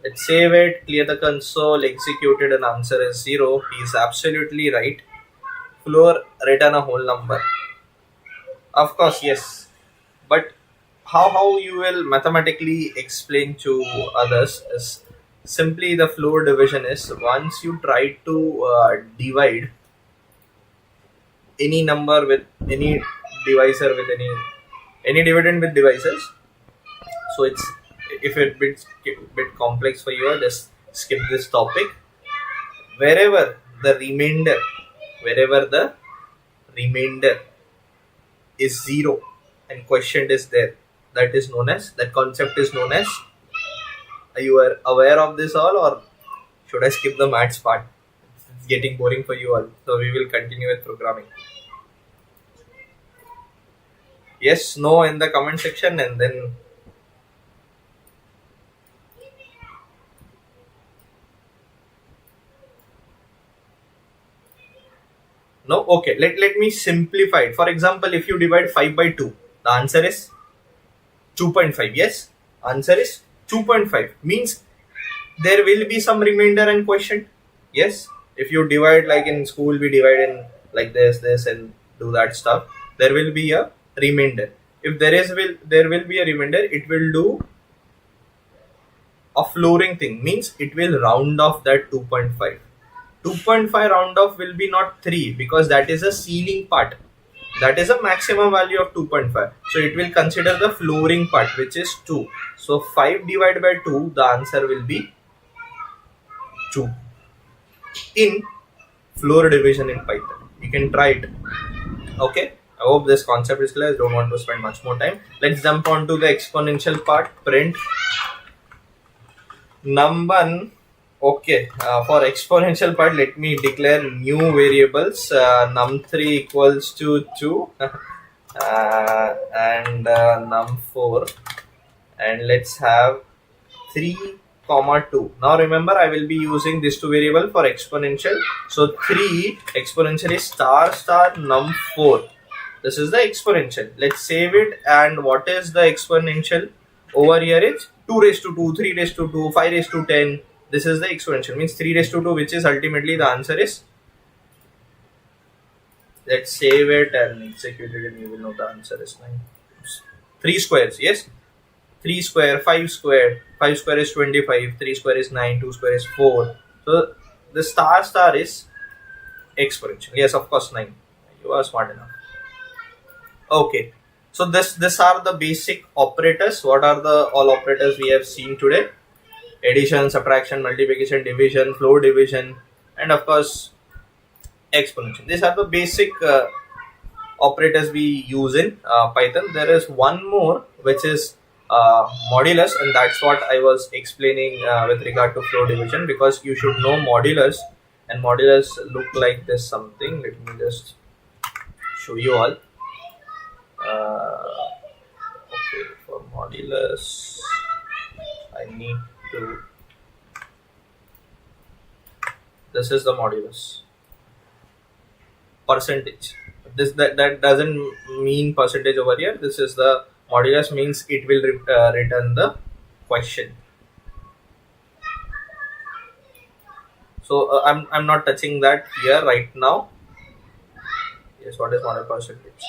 Speaker 1: Let's save it, clear the console, executed, and answer is 0. He is absolutely right. Floor return a whole number. Of course, yes. But how you will mathematically explain to others is simply the floor division is once you try to divide any number with any divisor with any dividend with divisors. So it's if it bit complex for you, just skip this topic. Wherever the remainder is 0 and quotient is there, that concept is known as. Are you aware of this all, or should I skip the maths part? It's getting boring for you all, so we will continue with programming. Yes, no in the comment section, and then no. Okay, let me simplify it. For example, if you divide 5 by 2, the answer is 2.5. Yes, answer is 2.5. Means there will be some remainder and quotient. Yes, if you divide like in school, we divide in like this and do that stuff. There will be a remainder. If there will be a remainder, it will do a flooring thing. Means it will round off that 2.5. 2.5 round off will be not 3 because that is a ceiling part. That is a maximum value of 2.5. So it will consider the flooring part, which is 2. So 5 divided by 2, the answer will be 2. In floor division in Python, you can try it. Okay, I hope this concept is clear. I don't want to spend much more time. Let's jump on to the exponential part. Print number. Okay, for exponential part, let me declare new variables. Num3 equals to 2 and num4, and let's have 3, 2. Now remember, I will be using these two variables for exponential. So 3 exponential is star num4. This is the exponential. Let's save it. And what is the exponential over here? Is 2 raised to 2, 3 raised to 2, 5 raised to 10. This is the exponential, means 3 raised to 2, which is ultimately the answer is. Let's save it and execute it, and you will know the answer is 9. 3 squares, yes. 3 square, 5 square, 5 square is 25, 3 square is 9, 2 square is 4. So the star is exponential. Yes, of course, 9. You are smart enough. Okay. So this are the basic operators. What are the all operators we have seen today? Addition, subtraction, multiplication, division, floor division, and of course exponential. These are the basic operators we use in Python. There is one more, which is modulus, and that's what I was explaining with regard to floor division, because you should know modulus, and modulus look like this something. Let me just show you all. Okay, for modulus. I need to. This is the modulus. Percentage. That doesn't mean percentage over here. This is the modulus, means it will return the question. So I'm not touching that here right now. Yes, what is model percentage?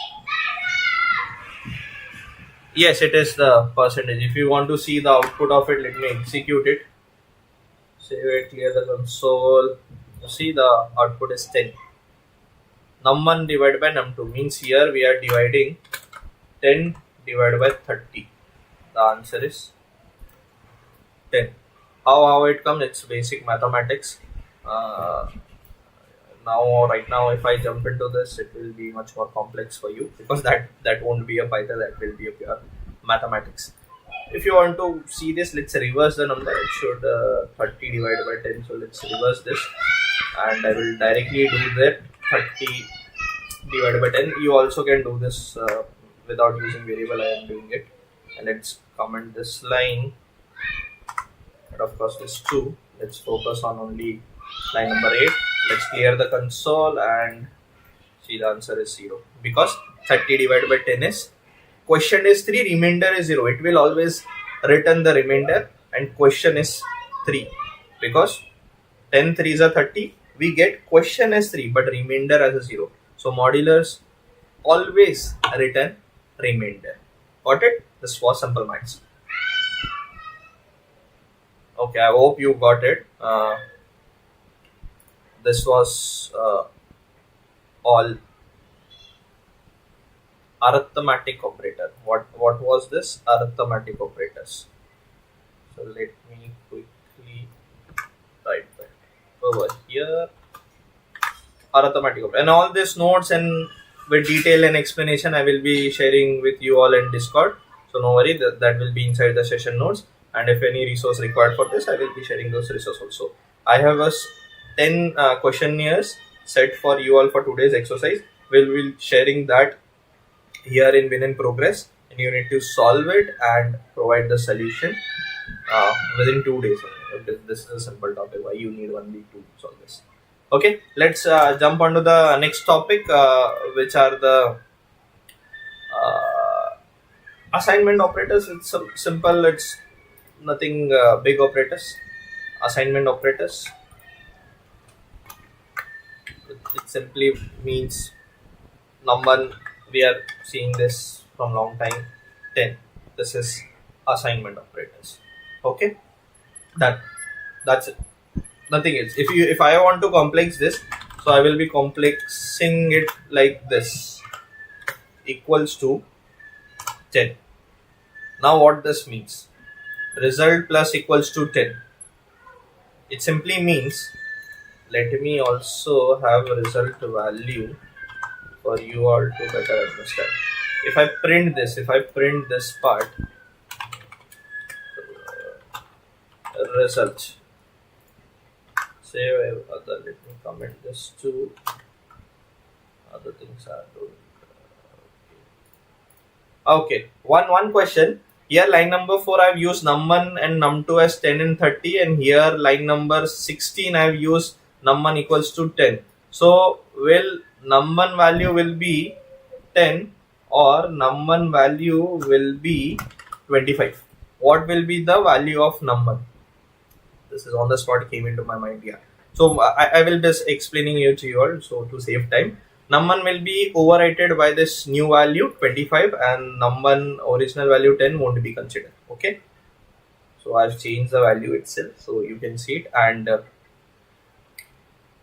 Speaker 1: Yes, it is the percentage. If you want to see the output of it, let me execute it. Save it, clear the console. You see the output is 10. Num1 divided by num2 means here we are dividing 10 divided by 30. The answer is 10. How it comes? It's basic mathematics. Right now if I jump into this, it will be much more complex for you, because that won't be a Python, that will be a pure mathematics. If you want to see this, let's reverse the number. It should 30 divided by 10. So let's reverse this, and I will directly do that 30 divided by 10. You also can do this without using variable. I am doing it, and let's comment this line, and of course this 2. Let's focus on only line number 8. Let's clear the console and see the answer is 0, because 30 divided by 10 is, question is 3, remainder is 0. It will always return the remainder, and question is 3, because 10 3s are 30. We get question as 3, but remainder as a 0. So modulus always return remainder. Got it? This was simple maths. Okay, I hope you got it. This was all arithmetic operator. What was this? Arithmetic operators. So let me quickly write that over here. Arithmetic operator. And all these notes and with detail and explanation I will be sharing with you all in Discord. So no worry, that will be inside the session notes. And if any resource required for this, I will be sharing those resources also. I have a 10 questionnaires set for you all for today's exercise. We'll be sharing that here in Win in Progress, and you need to solve it and provide the solution within 2 days. This is a simple topic. Why you need 1 week to solve this? Okay, let's jump on to the next topic, which are the assignment operators. It's simple. It's nothing big operators. Assignment operators. It simply means num1. We are seeing this from long time. 10. This is assignment operators. Okay, that's it. Nothing else. If I want to complex this, so I will be complexing it like this, equals to 10. Now what this means? Result plus equals to 10. It simply means, let me also have a result value for you all to better understand. If I print this part, result. Save other. Let me comment this too. Other things are doing. Okay. One question. Here line number 4 I have used num1 and num2 as 10 and 30, and here line number 16 I have used num1 equals to 10. So will num1 value will be 10 or num1 value will be 25? What will be the value of num1? This is on the spot, came into my mind. Yeah. So I will just explaining it to you all. So to save time, num1 will be overrated by this new value 25, and num1 original value 10 won't be considered. Okay. So I've changed the value itself, so you can see it. And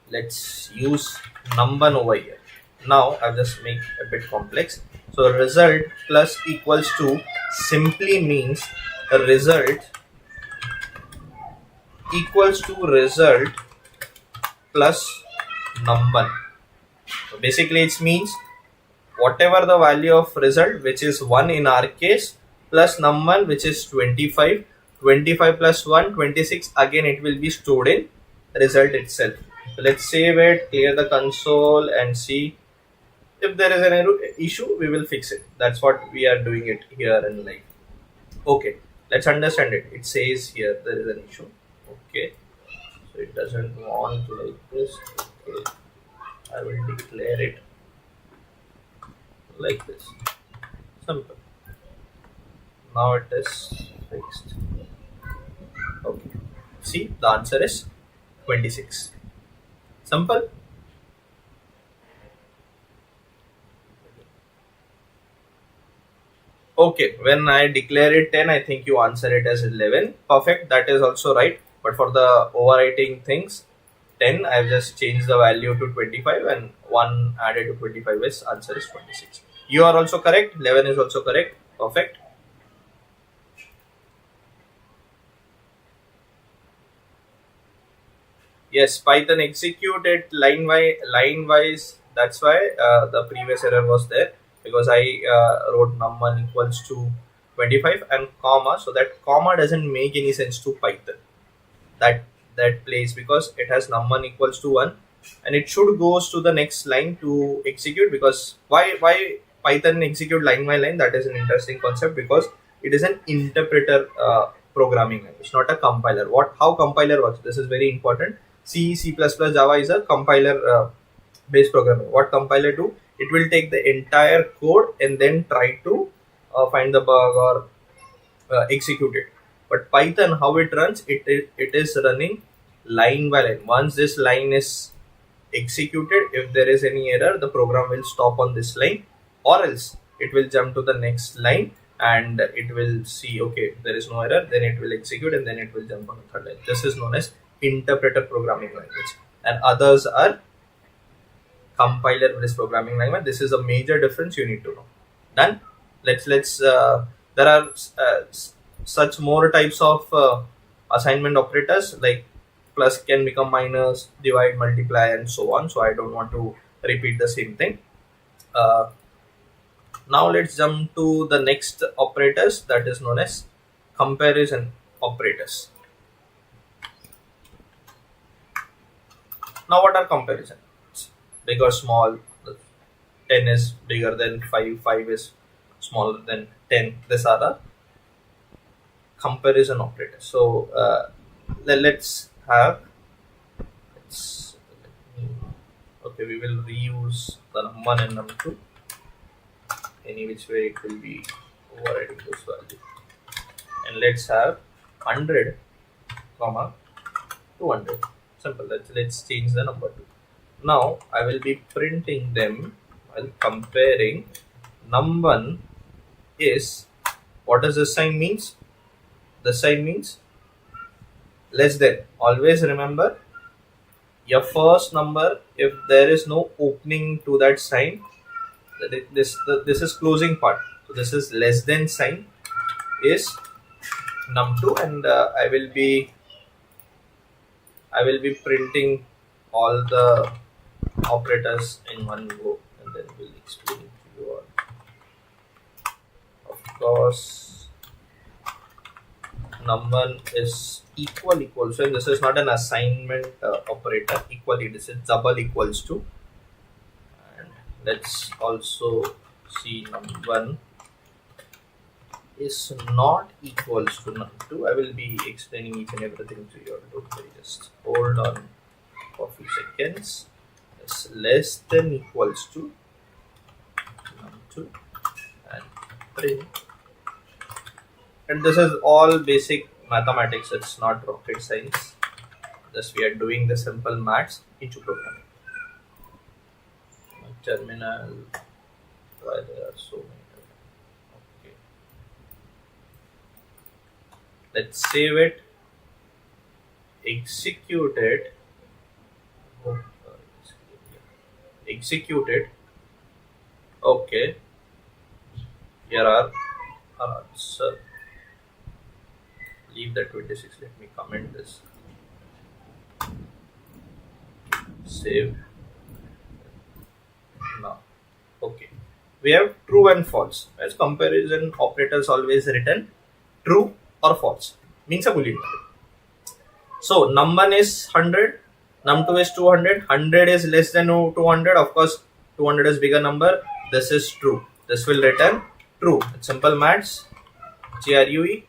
Speaker 1: let's use num1 over here. Now I'll just make a bit complex. So result plus equals to simply means the result equals to result plus num1. So basically it means whatever the value of result, which is 1 in our case, plus num1, which is 25. 25 plus 1, 26. Again it will be stored in result itself. So let's save it, clear the console, and see if there is an issue, we will fix it. That's what we are doing it here in live. Okay, let's understand it. It says here there is an issue. Okay, so it doesn't want like this. Okay, I will declare it like this. Simple. Now it is fixed. Okay. See, the answer is 26. Simple. Okay, when I declare it 10, I think you answer it as 11. Perfect, that is also right. But for the overwriting things, 10, I've just changed the value to 25, and 1 added to 25 is answer is 26. You are also correct. 11 is also correct. Perfect. Yes, Python executed line wise. That's why the previous error was there, because I wrote num1 equals to 25 and comma, so that comma doesn't make any sense to Python. That place, because it has num1 equals to 1, and it should goes to the next line to execute. Because why Python execute line by line? That is an interesting concept, because it is an interpreter programming language, not a compiler. How compiler works? This is very important. C++, Java is a compiler based programming. What compiler do? It will take the entire code and then try to find the bug or execute it. But Python, how it runs, it is running line by line. Once this line is executed, if there is any error, the program will stop on this line, or else it will jump to the next line and it will see, okay, there is no error, then it will execute, and then it will jump on the third line. This is known as interpreter programming language, and others are compiler based programming language. This is a major difference you need to know. Done. Let's there are such more types of assignment operators, like plus can become minus, divide, multiply, and so on. So I don't want to repeat the same thing. Now let's jump to the next operators, that is known as comparison operators. Now what are comparison? Big or small? 10 is bigger than 5, 5 is smaller than 10. These are the comparison operators. So let's have, okay, we will reuse the num1 and num2. Any which way it will be overriding this value. And let's have 100, comma 200. Simple. Let's change the number to. Now I will be printing them while comparing. Num1 is, what does this sign means? The sign means less than. Always remember your first number, if there is no opening to that sign, this is closing part. So this is less than sign is num2, and I will be printing all the operators in one go, and then we'll explain to you all. Of course, num1 is equal, so this is not an assignment operator. Equally, this is double equals to. And let's also see num1 is not equals to num2. I will be explaining each and everything to you. Don't worry, just hold on for a few seconds. It's less than equals to num2 and print. And this is all basic mathematics. It's not rocket science. Just we are doing the simple maths into programming. Terminal. Why there are so many? Okay. Let's save it. Execute it. Execute it. Okay. Here are our answer. Leave the 26. Let me comment this. Save. Now, okay. We have true and false. As comparison operators always written true or false. Means a boolean value. So num1 is 100, num2 is 200. 100 is less than 200. Of course, 200 is bigger number. This is true. This will return true. It's simple maths. GRUE.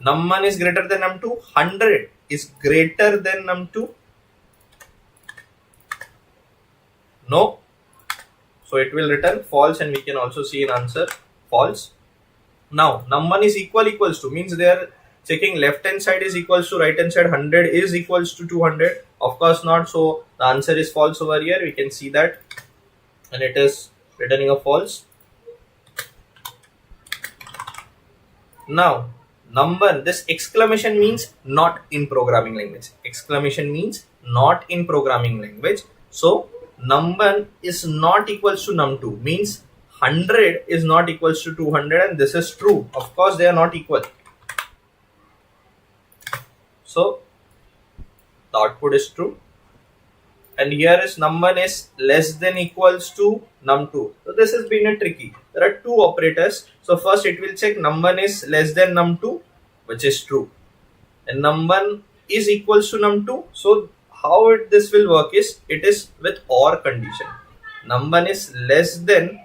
Speaker 1: Num1 is greater than num2. 100 is greater than num2. No. So it will return false, and we can also see an answer false. Now num1 is equals to means they are checking left hand side is equals to right hand side. 100 is equals to 200. Of course not. So the answer is false over here. We can see that, and it is returning a false. Now num1, this exclamation means not in programming language. Exclamation means not in programming language. So num1 is not equals to num2 means 100 is not equals to 200, and this is true. Of course they are not equal. So the output is true. And here is num1 is less than equals to num2. So this has been a tricky. There are two operators. So first it will check num1 is less than num2, which is true, and num1 is equals to num2. So how this will work is it is with OR condition. Num1 is less than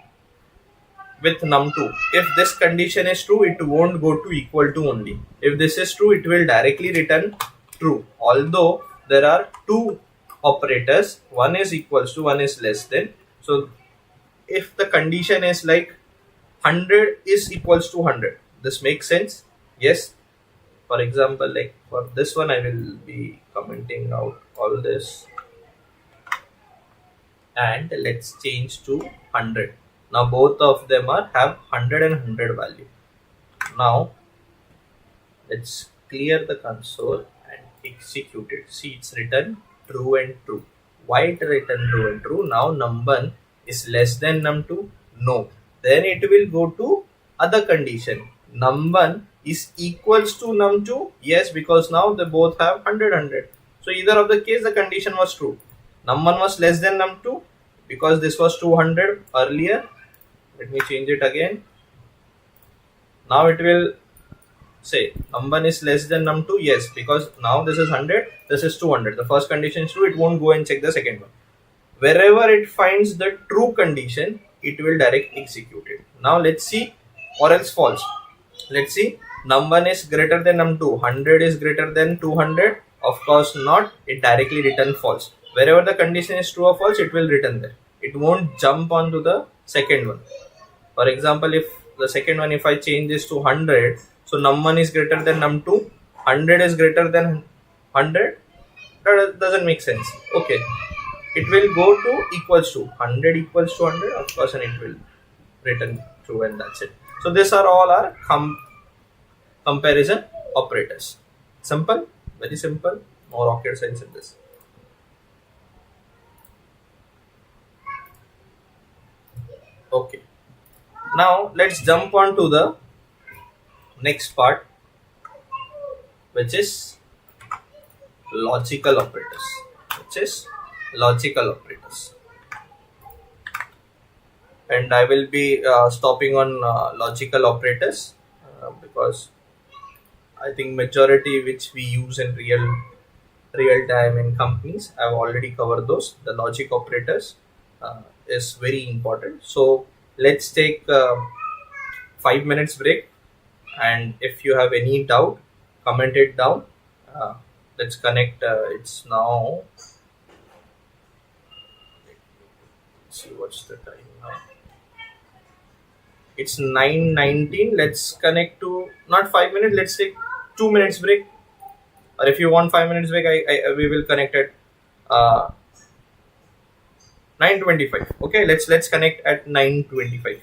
Speaker 1: with num2. If this condition is true, it won't go to equal to only. If this is true, it will directly return true. Although there are two operators, one is equals to, one is less than. So if the condition is like 100 is equals to 100, this makes sense. Yes. For example, like for this one, I will be commenting out all this, and let's change to 100. Now both of them are have 100 and 100 value. Now let's clear the console and execute it. See, it's written true and true. Why it written true and true? Now num1 is less than num2. No. Then it will go to other condition. Num1 is equals to num2. Yes, because now they both have 100 100. So either of the case the condition was true. Num1 was less than num2 because this was 200 earlier. Let me change it again. Now it will say num1 is less than num2. Yes, because now this is 100, this is 200. The first condition is true. It won't go and check the second one. Wherever it finds the true condition, it will direct execute it. Now let's see, or else false. Let's see, num1 is greater than num2. 100 is greater than 200. Of course not. It directly return false. Wherever the condition is true or false, it will return there. It won't jump onto the second one. For example, if the second one, if I change this to 100, so num1 is greater than num2, 100 is greater than 100, that doesn't make sense. Okay, it will go to equals to 100 equals to 100, of course, and it will return true, and that's it. So these are all our comparison operators. Simple, very simple, no rocket science in this. Okay. Now let's jump on to the next part, which is logical operators. And I will be stopping on logical operators because I think majority which we use in real time in companies, I've already covered those. The logic operators is very important. So let's take 5 minutes break, and if you have any doubt, comment it down. Let's connect. It's now, let's see what's the time now. It's 9:19. Let's connect to not 5 minutes. Let's take 2 minutes break, or if you want 5 minutes break, we will connect at 9:25. Okay, let's connect at 9:25.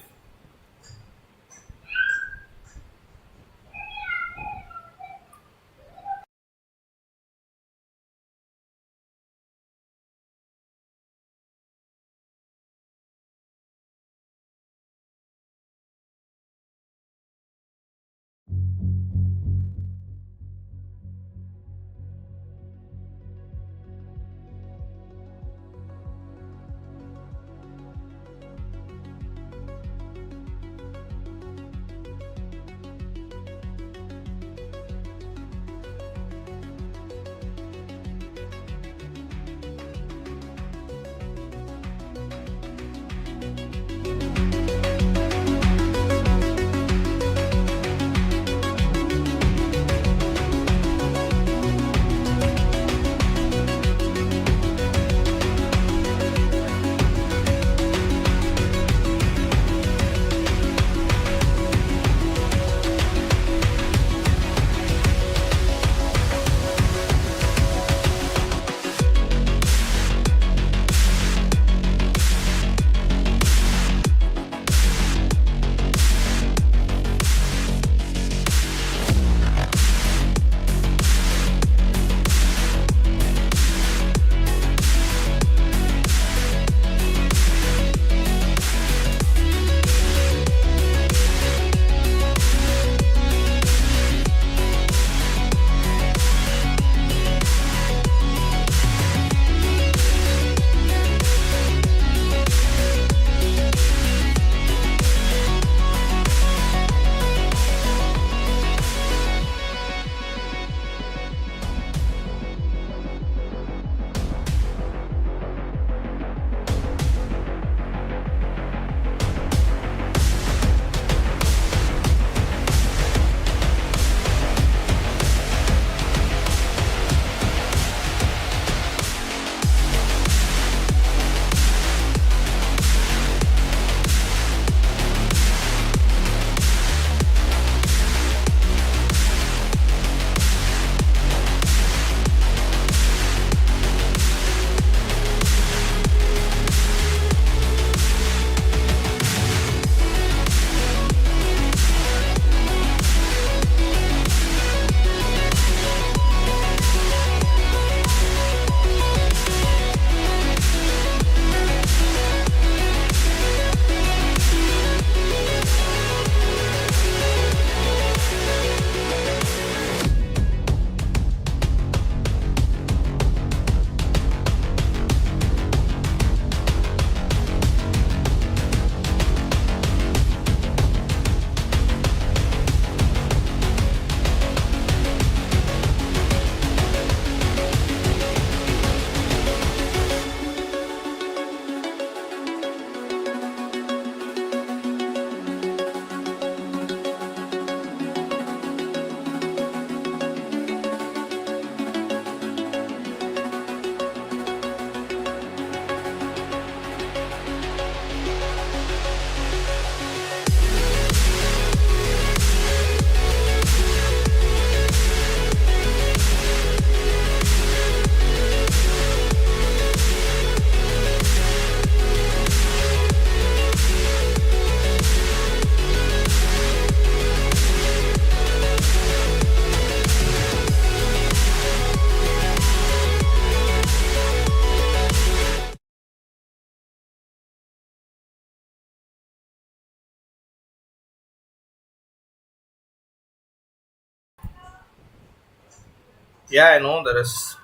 Speaker 1: Yeah, I know there is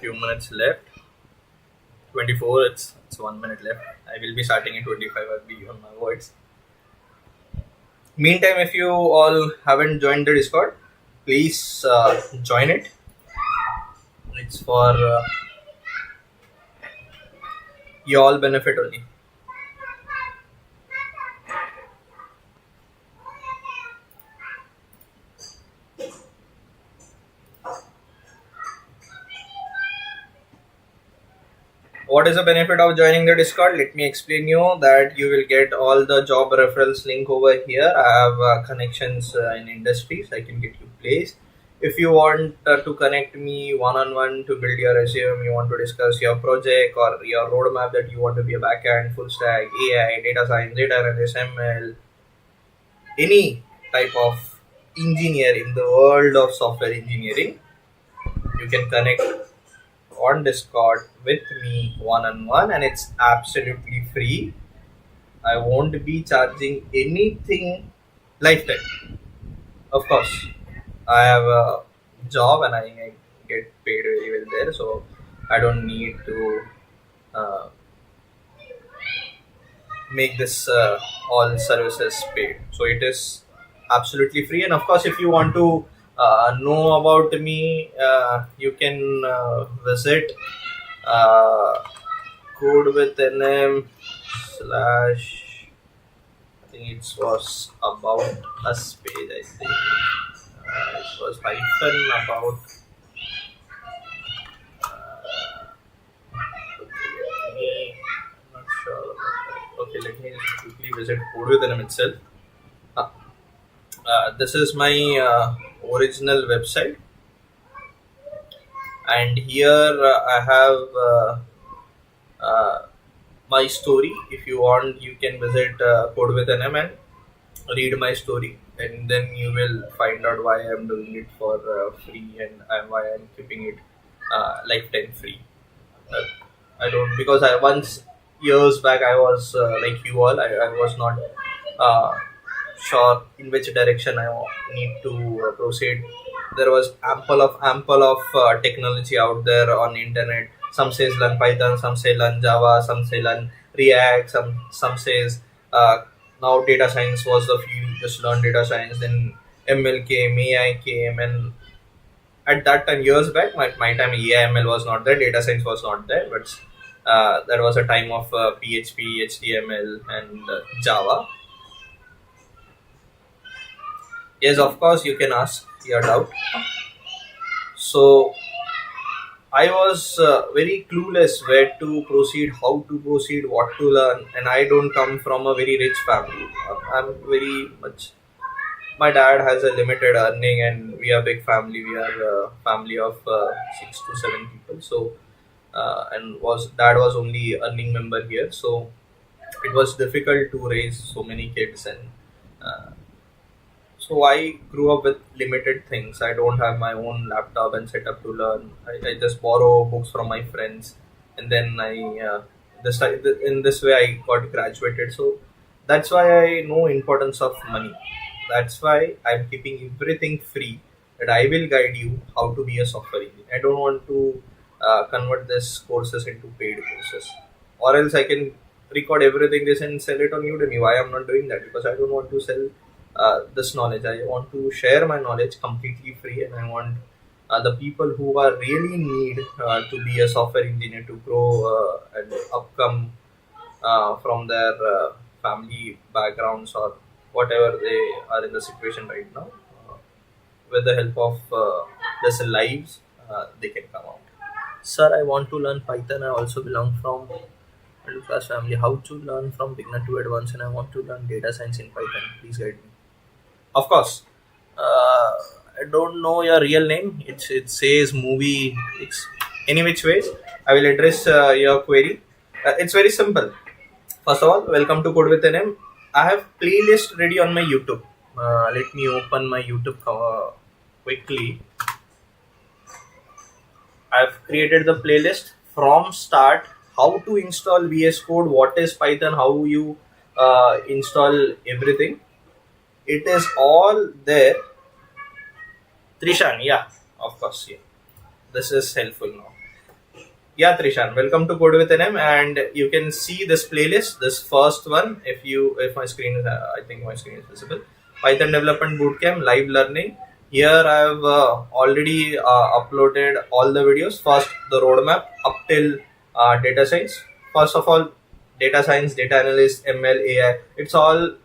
Speaker 1: few minutes left. 24. It's 1 minute left. I will be starting in 25. I'll be on my words. Meantime, if you all haven't joined the Discord, please join it. It's for your all benefit only. What is the benefit of joining the Discord? Let me explain you that you will get all the job referrals link over here. I have connections in industries. I can get you placed. If you want to connect me one on one to build your resume, you want to discuss your project or your roadmap that you want to be a backend, full stack, AI, data science, data analyst, ML, any type of engineer in the world of software engineering, you can connect on Discord with me one on one, and it's absolutely free. I won't be charging anything lifetime. Of course, I have a job and I get paid very well there, so I don't need to uh, make this all services paid. So it is absolutely free. And of course, if you want to know about me, you can visit uh, code with nm slash, I think it was about us page. I think it was hyphen about. Okay, I'm not sure about that. Okay, let me just quickly visit code with nm itself. Uh, this is my original website, and here I have my story. If you want, you can visit code with nm and read my story, and then you will find out why I'm doing it for free, and why I'm keeping it lifetime free. uh, I don't, because I once years back I was like you all, I was not uh, sure in which direction I need to proceed. There was ample of technology out there on internet. Some says learn Python, some say learn Java, some say learn React, some says now data science was the field. Just learn data science. Then ML came, AI came, and at that time years back, my time AIML was not there, data science was not there, but there was a time of PHP, HTML, and Java. Yes, of course, you can ask your doubt. So I was very clueless where to proceed, how to proceed, what to learn, and I don't come from a very rich family. I'm very much. My dad has a limited earning, and we are big family. We are a family of 6 to 7 people. So, and was dad was only earning member here, so it was difficult to raise so many kids, and uh, so I grew up with limited things. I don't have my own laptop and setup to learn. I just borrow books from my friends, and then in this way I got graduated. So that's why I know importance of money. That's why I'm keeping everything free. That I will guide you how to be a software engineer. I don't want to convert this courses into paid courses, or else I can record everything this and sell it on Udemy. Why I'm not doing that? Because I don't want to sell this knowledge. I want to share my knowledge completely free, and I want the people who are really need to be a software engineer to grow and upcome from their family backgrounds or whatever they are in the situation right now. With the help of this lives, they can come out. Sir, I want to learn Python. I also belong from middle class family. How to learn from beginner to advanced, and I want to learn data science in Python. Please guide me. Of course. I don't know your real name. It says movie. It's any which ways. I will address your query. It's very simple. First of all, welcome to Code with NM. I have playlist ready on my YouTube. Let me open my YouTube quickly. I've created the playlist from start. How to install VS Code, what is Python, how you install everything. It is all there. Trishan, yeah, of course, yeah. this is helpful now. Yeah, Trishan, welcome to Code with NM, and you can see this playlist. This first one, if my screen is, I think my screen is visible. Python Development Bootcamp Live Learning. Here I have already uploaded all the videos. First, the roadmap up till data science. First of all, data science, data analyst, ML, AI. It's all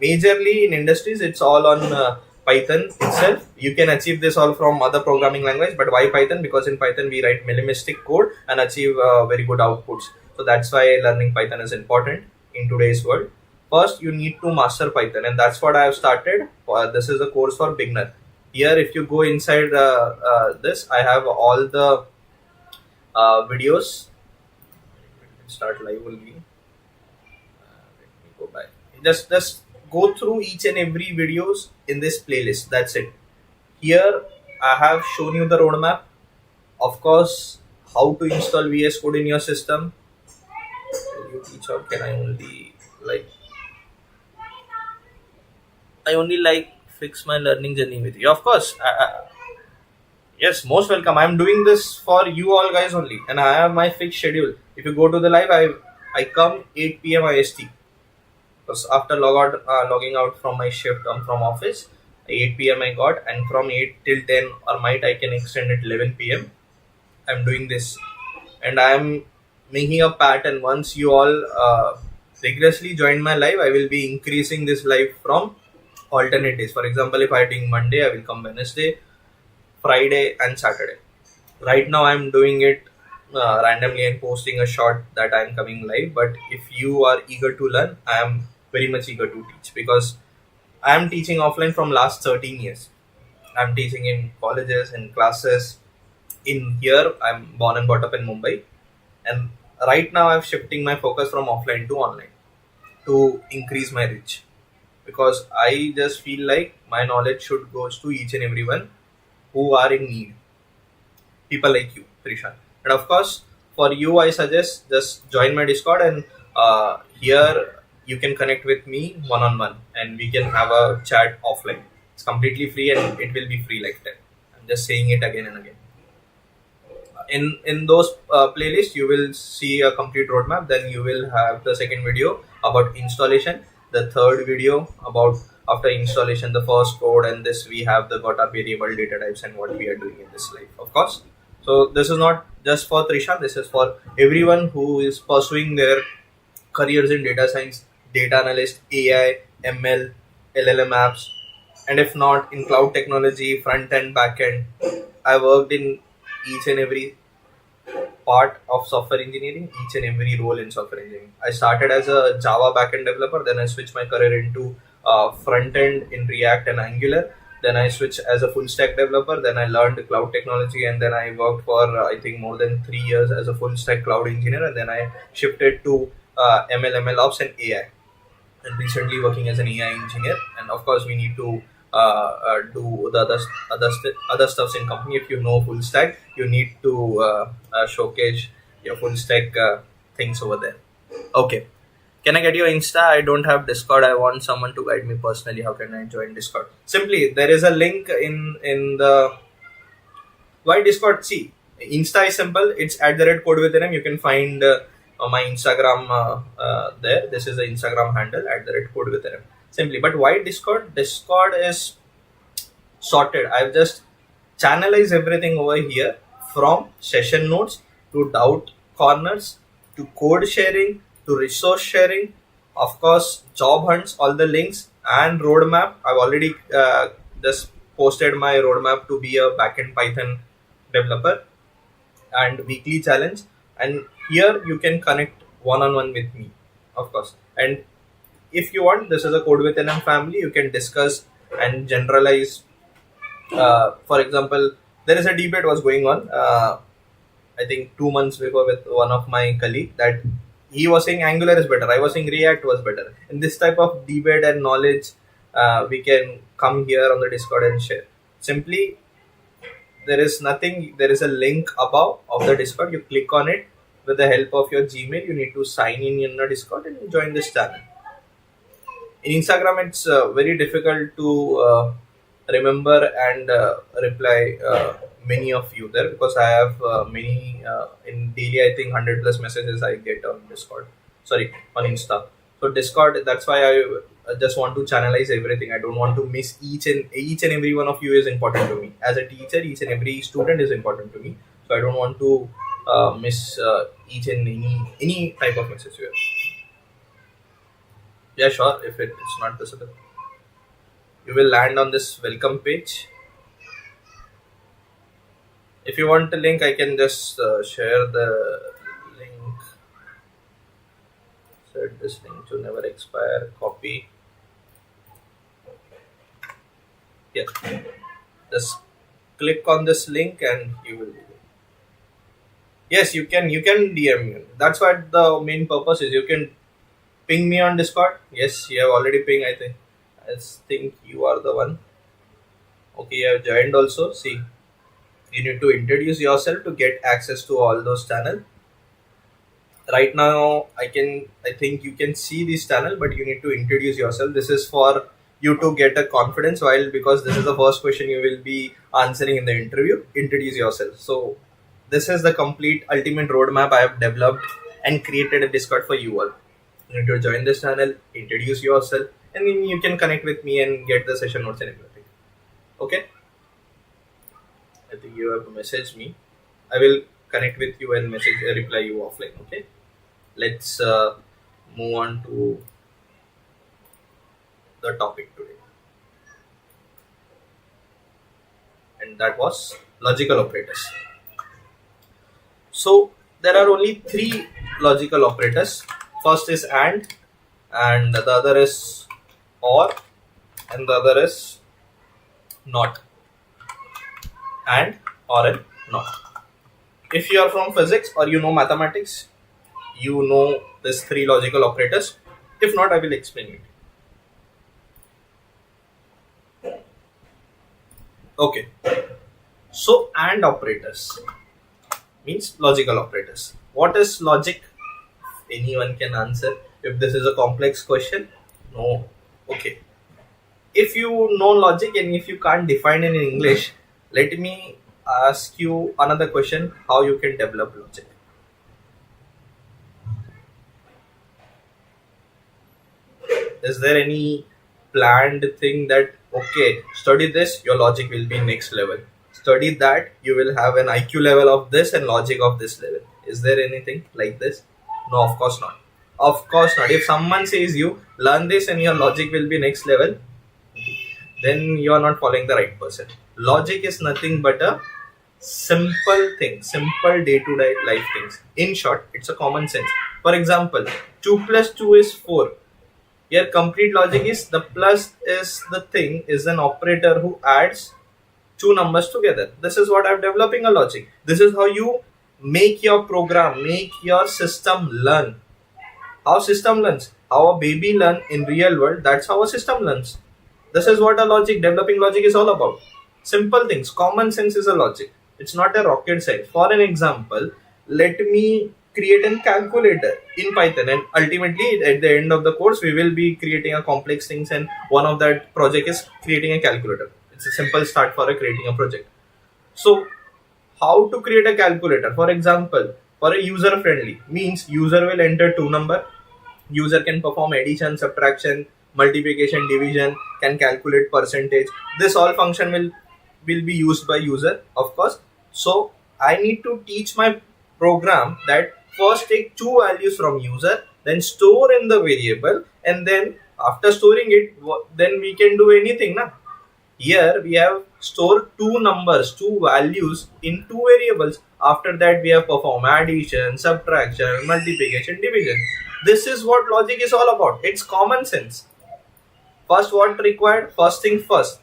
Speaker 1: majorly in industries. It's all on Python itself. You can achieve this all from other programming language, but why Python? Because in Python we write minimalistic code and achieve very good outputs. So that's why learning Python is important in today's world. First, you need to master Python, and that's what I have started. This is a course for beginner. Here, if you go inside this, I have all the videos. Start live only. Let me go back. Just go through each and every videos in this playlist. That's it. Here I have shown you the roadmap. Of course, how to install VS Code in your system. Will you teach or can I only fix my learning journey with you? Of course. Yes, most welcome. I'm doing this for you all guys only, and I have my fixed schedule. If you go to the live, I come 8 p.m. IST. Because after logging out from my shift from office, 8 p.m. I got, and from 8 till 10 or might I can extend it 11 p.m. I'm doing this, and I'm making a pattern. Once you all rigorously join my live, I will be increasing this live from alternate days. For example, if I think Monday, I will come Wednesday, Friday, and Saturday. Right now, I'm doing it randomly and posting a short that I'm coming live. But if you are eager to learn, I am very much eager to teach, because I am teaching offline from last 13 years. I'm teaching in colleges and classes. In here, I'm born and brought up in Mumbai, and right now I'm shifting my focus from offline to online to increase my reach, because I just feel like my knowledge should go to each and everyone who are in need. People like you, Trishan. And of course, for you, I suggest just join my Discord, and here you can connect with me one on one, and we can have a chat offline. It's completely free, and it will be free lifetime. I'm just saying it again and again. In those playlists, you will see a complete roadmap. Then you will have the second video about installation, the third video about after installation, the first code, and this we have the got our variable data types and what we are doing in this life, of course. So this is not just for Trisha, this is for everyone who is pursuing their careers in data science, data analyst, AI, ML, LLM apps, and if not in cloud technology, front end, back end. I worked in each and every part of software engineering, each and every role in software engineering. I started as a Java backend developer, then I switched my career into front end in React and Angular. Then I switched as a full stack developer. Then I learned cloud technology, and then I worked for I think more than 3 years as a full stack cloud engineer. And then I shifted to ML ops and AI, and recently working as an AI engineer. And of course, we need to do the other stuffs in company. If you know full stack, you need to showcase your full stack things over there. Okay. Can I get your Insta? I don't have Discord. I want someone to guide me personally. How can I join Discord? Simply, there is a link in the why Discord. See, Insta is simple. It's @code with NM. You can find my Instagram there. This is the Instagram handle @code with NM. Simply, but why Discord? Discord is sorted. I've just channelized everything over here, from session notes to doubt corners to code sharing to resource sharing, of course, job hunts, all the links and roadmap. I've already just posted my roadmap to be a backend Python developer, and weekly challenge. And here you can connect one-on-one with me, of course. And if you want, this is a Code with NM family. You can discuss and generalize. For example, there is a debate was going on. I think 2 months before with one of my colleague, that he was saying Angular is better. I was saying React was better. In this type of debate and knowledge, we can come here on the Discord and share. Simply, there is nothing. There is a link above of the Discord. You click on it. With the help of your Gmail, you need to sign in the Discord and join this channel. In Instagram, it's very difficult to remember and reply many of you there, because I have many in daily, I think 100 plus messages I get on Discord, sorry, on Insta. So Discord, that's why I just want to channelize everything. I don't want to miss each and every one of you is important to me as a teacher. Each and every student is important to me, so I don't want to miss each and any type of message here. Yeah, sure. If it's not visible, you will land on this welcome page. If you want the link, I can just share the link. Set this link to never expire. Copy. Yeah. Just click on this link and you will. Yes, you can. You can DM me. That's what the main purpose is. You can ping me on Discord. Yes, you have already pinged. I think you are the one. Okay, you have joined also. See, you need to introduce yourself to get access to all those channels. Right now, I think you can see this channel, but you need to introduce yourself. This is for you to get a confidence, while because this is the first question you will be answering in the interview. Introduce yourself. So this is the complete ultimate roadmap I have developed and created a Discord for you all. You need to join this channel, introduce yourself, and then you can connect with me and get the session notes and everything. Okay, I think you have messaged me. I will connect with you and reply you offline. Okay, let's move on to the topic today, and that was logical operators. So there are only three logical operators. First is and the other is or, and the other is not. And, or, and not. If you are from physics or you know mathematics, you know these three logical operators. If not, I will explain it. Okay. So and operators means logical operators. What is logic? Anyone can answer. If this is a complex question, no. Okay. If you know logic and if you can't define it in English, let me ask you another question: how you can develop logic? Is there any planned thing that, okay, study this, your logic will be next level? Study that, you will have an IQ level of this and logic of this level. Is there anything like this? No, of course not. Of course not. If someone says you learn this and your logic will be next level, then you are not following the right person. Logic is nothing but a simple thing, simple day-to-day life things. In short, it's a common sense. For example, 2 plus 2 is 4. Here complete logic is the plus is the thing is an operator who adds two numbers together. This is what I'm developing a logic. This is how you make your program, make your system learn. How system learns? How a baby learn in real world, that's how a system learns. This is what a developing logic is all about. Simple things, common sense is a logic. It's not a rocket science. For an example, let me create a calculator in Python, and ultimately at the end of the course we will be creating a complex things, and one of that project is creating a calculator. It's a simple start for creating a project. So how to create a calculator? For example, for a user friendly means user will enter two number. User can perform addition, subtraction, multiplication, division, can calculate percentage. This all function will be used by user, of course. So I need to teach my program that first take two values from user, then store in the variable, and then after storing it, then we can do anything. Na? Here we have stored two numbers, two values in two variables. After that we have performed addition, subtraction, multiplication, division. This is what logic is all about. It's common sense. First, what required? First thing first,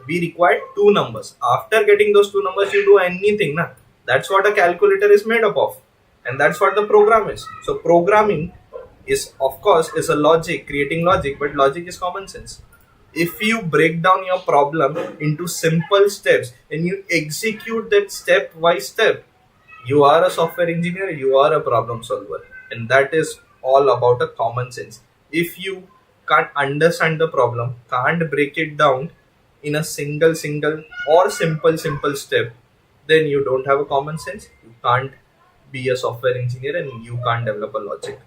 Speaker 1: we required two numbers. After getting those two numbers, you do anything. Na? That's what a calculator is made up of. And that's what the program is. So programming is, of course, is a logic, creating logic, but logic is common sense. If you break down your problem into simple steps and you execute that step by step, you are a software engineer, you are a problem solver. And that is all about a common sense. If you can't understand the problem, can't break it down, in a single or simple step, then you don't have a common sense. You can't be a software engineer and you can't develop a logic.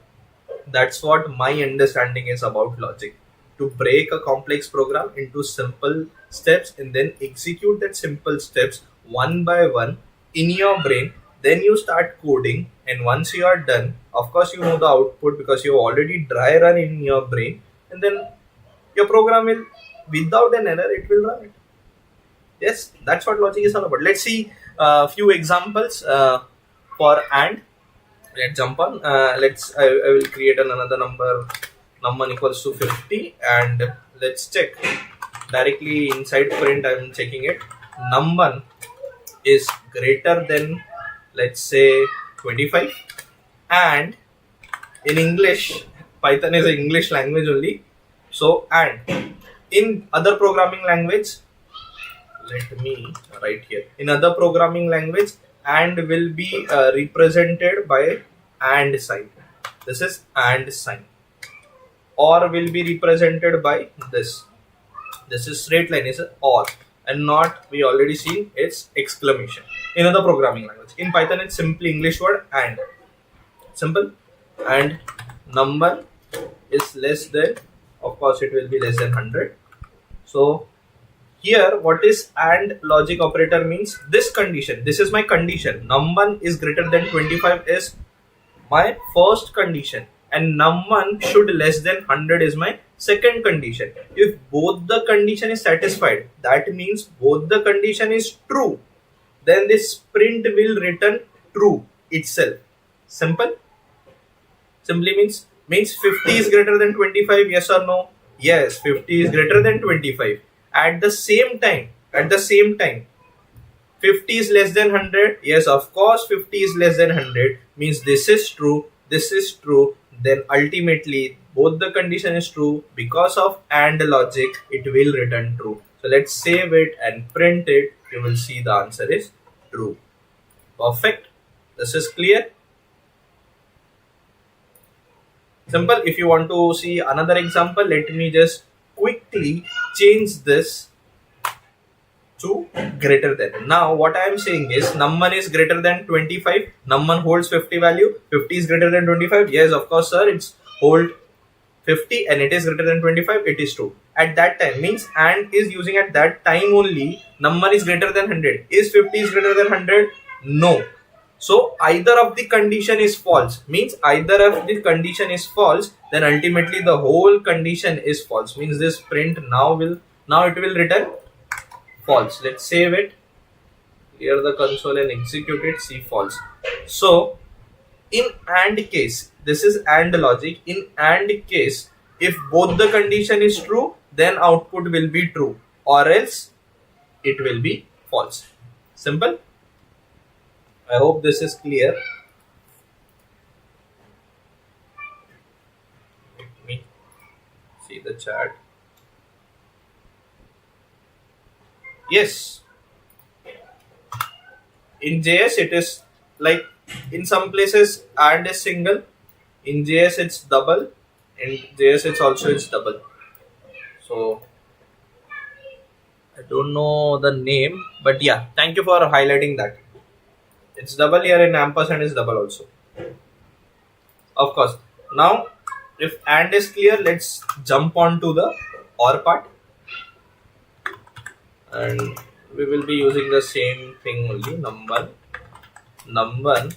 Speaker 1: That's what my understanding is about logic. To break a complex program into simple steps and then execute that simple steps one by one in your brain. Then you start coding, and once you are done, of course you know the output because you already dry run in your brain, and then your program will, without an error, it will run it. Yes, that's what logic is all about. Let's see a few examples for and. Let's jump on. I will create another number. Number equals to 50, and let's check directly inside print. I'm checking it. Number is greater than, let's say, 25, and in English, Python is an English language only. So, and in other programming language, let me write here. In other programming language, and will be represented by and sign. This is and sign, or will be represented by this. This is straight line, is or, and not, we already seen, it's exclamation in other programming language. In Python, it's simply English word and. Simple. And number is less than, of course it will be less than 100. So here, what is and logic operator means? This condition, this is my condition. Num1 is greater than 25 is my first condition, and num1 should less than 100 is my second condition. If both the condition is satisfied, that means both the condition is true, then this print will return true itself. Simple. Simply means 50 is greater than 25, yes or no? Yes, 50 is greater than 25. At the same time, 50 is less than 100. Yes, of course, 50 is less than 100 means this is true, this is true. Then ultimately, both the condition is true. Because of and logic, it will return true. So let's save it and print it. You will see the answer is true. Perfect. This is clear. Simple. If you want to see another example, let me just quickly change this to greater than. Now what I am saying is num1 is greater than 25. Num1 holds 50 value. 50 is greater than 25. Yes, of course, sir. It's hold 50 and it is greater than 25. It is true. At that time means and is using at that time only. Num1 is greater than 100. Is 50 is greater than 100? No. So either of the condition is false. Means either of the condition is false, then ultimately the whole condition is false. Means this print now it will return false. Let's save it, clear the console and execute it. See false. So in AND case, this is AND logic. In AND case, if both the condition is true, then output will be true, or else it will be false. Simple. I hope this is clear. Let me see the chat. Yes. In JS, it is like in some places and is single. In JS, it's double. In JS, it's double. So I don't know the name, but yeah, thank you for highlighting that. It's double here, in ampersand is double also. Of course. Now, if and is clear, let's jump on to the or part. And we will be using the same thing only. Num1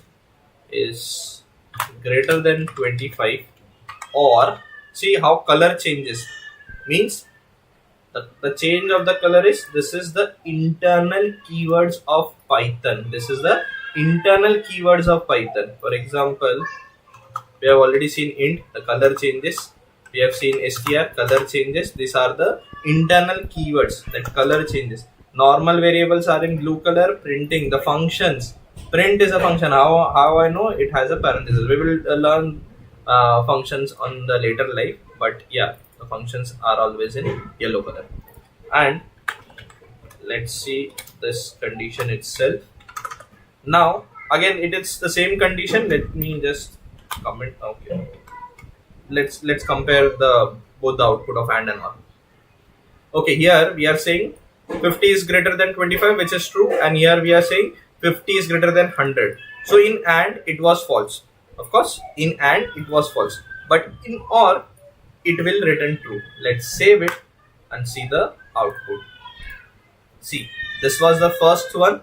Speaker 1: is greater than 25, or see how color changes. Means the change of the color is, this is the internal keywords of Python. This is the internal keywords of Python. For example, we have already seen int, the color changes. We have seen str, color changes. These are the internal keywords, that color changes. Normal variables are in blue color. Printing, the functions. Print is a function. How I know? It has a parenthesis. We will learn functions on the later life, but yeah, the functions are always in yellow color. And let's see this condition itself. Now again, it is the same condition. Let me just comment. Okay, let's compare both the output of and or. Okay, here we are saying 50 is greater than 25, which is true, and here we are saying 50 is greater than 100. So in AND it was false. Of course, in AND it was false, but in OR it will return true. Let's save it and see the output. See, this was the first one.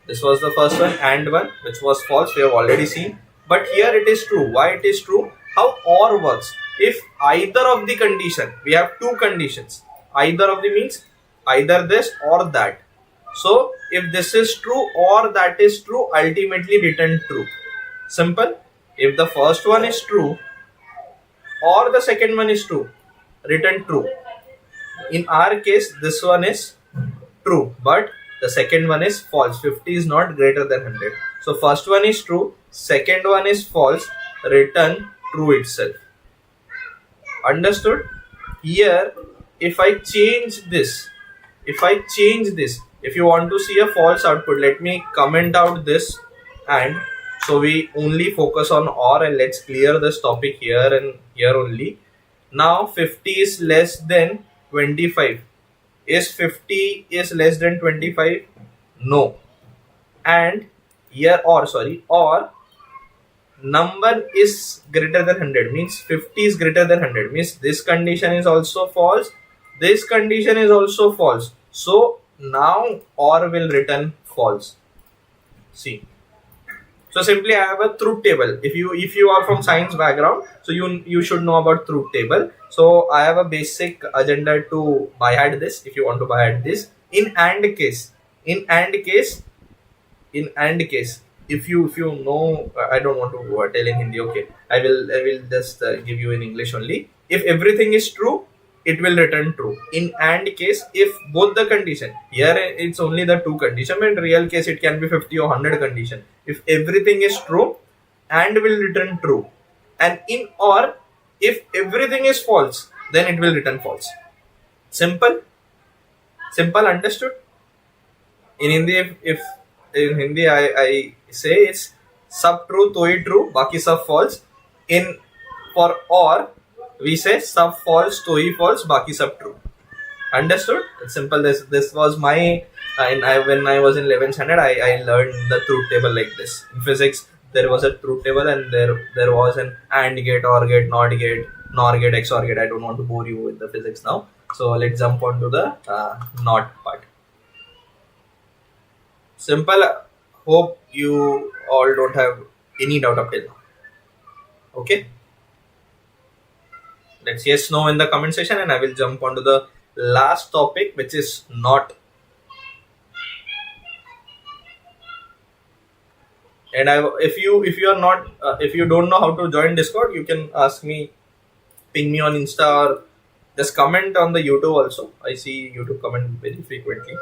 Speaker 1: This was the first one, AND one, which was false. We have already seen. But here it is true. Why it is true? How OR works. If either of the condition, we have two conditions. Either of the means either this or that. So if this is true or that is true, ultimately return true. Simple. If the first one is true or the second one is true, return true. In our case, this one is true, but the second one is false. 50 is not greater than 100. So first one is true, second one is false, return true itself. Understood? Here, if I change this, if you want to see a false output, let me comment out this, and so we only focus on OR, and let's clear this topic here and here only. Now 50 is less than 25. Is 50 is less than 25? No. And here or number is greater than 100 means 50 is greater than 100 means this condition is also false, this condition is also false. So now OR will return false. See, so simply I have a truth table. If you are from science background, so you should know about truth table. So I have a basic agenda to by-head this. If you want to by-head this, in AND case, if you know, I don't want to tell in Hindi. Okay, I will just give you in English only. If everything is true, it will return true. In AND case, if both the condition, here it's only the two condition, but in real case it can be 50 or 100 condition. If everything is true, AND will return true. And in OR, if everything is false, then it will return false. Simple, understood? In Hindi, if in Hindi I say it's sab true, tohi true, baki sab false. For OR, we say sub false, tohi false, baki sab true. Understood? It's simple. This was my when I was in 11th standard, I learned the truth table like this. In physics, there was a truth table, and there was an AND gate, OR gate, NOT gate, NOR gate, XOR gate. I don't want to bore you with the physics now. So let's jump on to the NOT part. Simple. Hope you all don't have any doubt up till now. Okay. Let's yes, no in the comment section, and I will jump on to the last topic, which is NOT. And if you are not if you don't know how to join Discord, you can ask me, ping me on Insta, or just comment on the YouTube also. I see YouTube comment very frequently.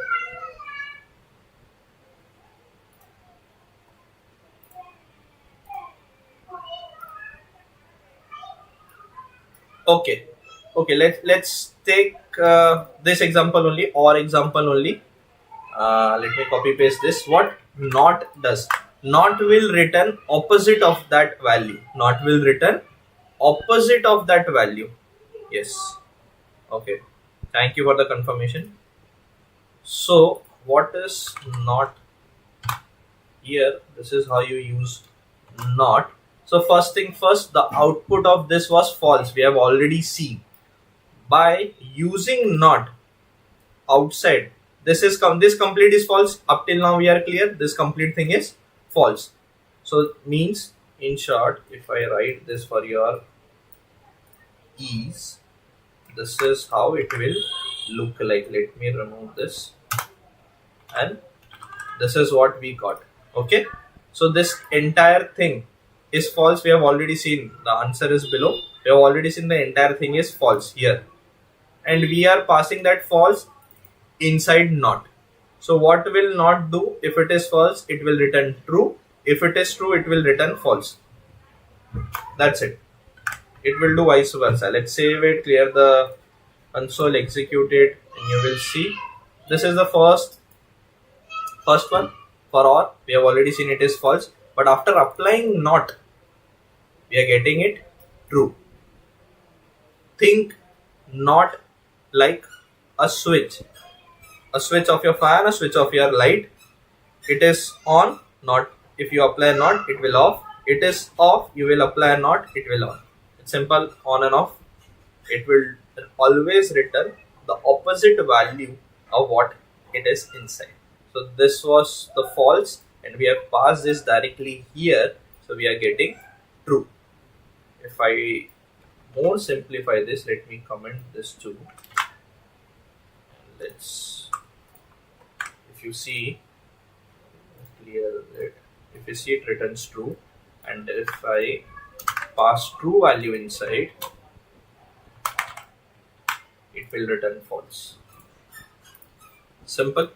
Speaker 1: Okay, let's take this example only, or example only. Let me copy paste this. What NOT does? NOT will return opposite of that value. NOT will return opposite of that value. Yes. Okay. Thank you for the confirmation. So what is NOT? Here, this is how you use NOT. So first thing first, the output of this was false. We have already seen. By using NOT outside, this complete is false. Up till now we are clear. This complete thing is false. So means, in short, if I write this for your ease, this is how it will look like. Let me remove this, and this is what we got. Okay, so this entire thing is false. We have already seen, the answer is below. We have already seen the entire thing is false here, and we are passing that false inside NOT. So what will NOT do? If it is false, it will return true. If it is true, it will return false. That's it. It will do vice versa. Let's save it, clear the console, execute it, and you will see this is the first one. For OR, we have already seen it is false, but after applying NOT, we are getting it true. Think NOT like a switch. a switch of your fan, a switch of your light. It is on, not. If you apply not, it will off. It is off, you will apply not, it will on. It's simple, on and off. It will always return the opposite value of what it is inside. So this was the false, and we have passed this directly here, so we are getting true. If I more simplify this, let me comment this too. Let's, if you see, clear it. If you see, it returns true, and if I pass true value inside, it will return false. Simple.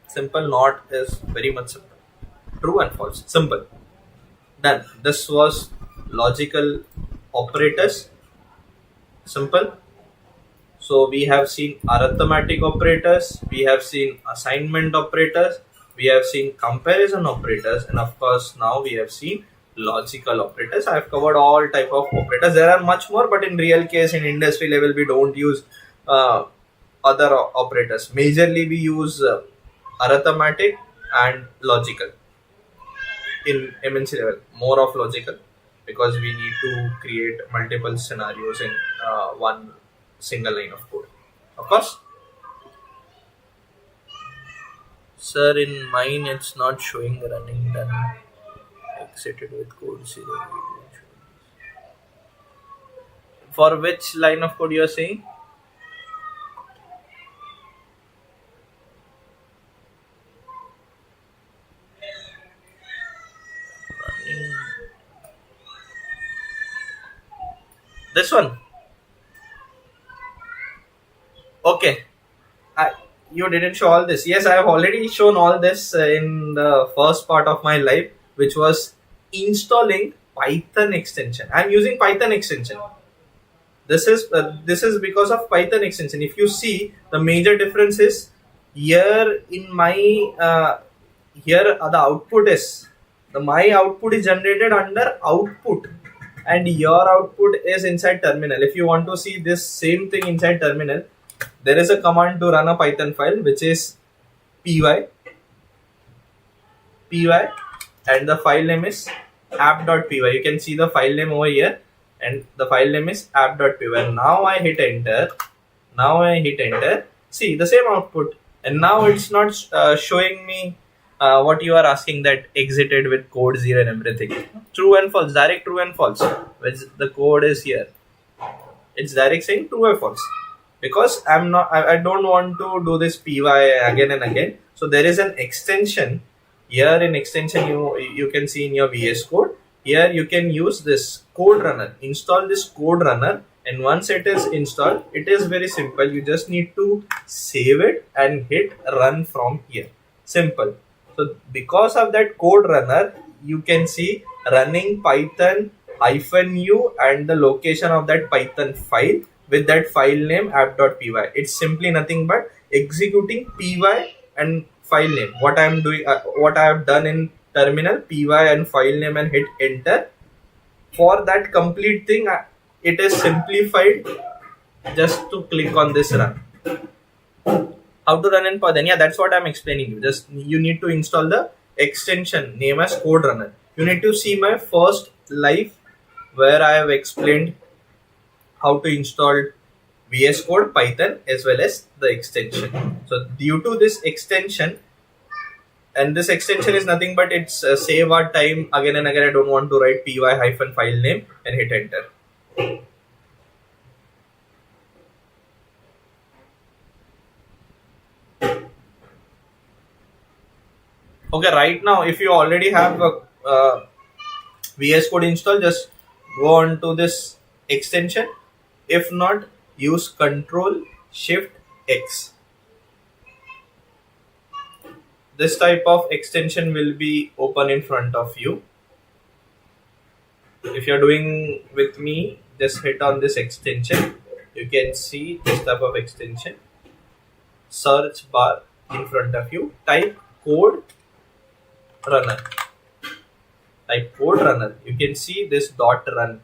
Speaker 1: Simple, not is very much simple. True and false. Simple. Done. This was logical operators. Simple. So we have seen arithmetic operators, we have seen assignment operators, we have seen comparison operators, and of course now we have seen logical operators. I have covered all type of operators. There are much more, but in real case, in industry level, we don't use other operators. Majorly we use arithmetic and logical. In MNC level, more of logical, because we need to create multiple scenarios in one single line of code. Of course, sir, in mine it's not showing running done. Exited with code 0. For which line of code you are saying? Running. This one. Okay. You didn't show all this. Yes, I have already shown all this in the first part of my life, which was installing Python extension. I am using Python extension. This is because of Python extension. If you see, the major difference is here in my here the output is my output is generated under output, and your output is inside terminal. If you want to see this same thing inside terminal, there is a command to run a Python file, which is py, and the file name is app.py. You can see the file name over here, and the file name is app.py. Now I hit enter. See the same output, and now it's not showing me what you are asking, that exited with code 0 and everything. True and false, direct true and false. Which the code is here. It's direct saying true or false. Because I don't want to do this py again and again. So there is an extension here. In extension, you can see in your VS Code. Here you can use this code runner. Install this code runner, and once it is installed, it is very simple. You just need to save it and hit run from here. Simple. So because of that code runner, you can see running Python -u and the location of that Python file with that file name app.py. It's simply nothing but executing py and file name. What I am doing, what I have done in terminal, py and file name, and hit enter. For that complete thing, it is simplified just to click on this run. How to run in Python? Yeah, that's what I'm explaining you. Just you need to install the extension name as code runner. You need to see my first live where I have explained how to install VS Code, Python, as well as the extension. So due to this extension, and this extension is nothing but it's save our time again and again. I don't want to write py - file name and hit enter. Okay, right now, if you already have a VS Code installed, just go on to this extension. If not, use Ctrl+Shift+X. This type of extension will be open in front of you. If you're doing with me, just hit on this extension. You can see this type of extension. Search bar in front of you. Type code runner. You can see this .run.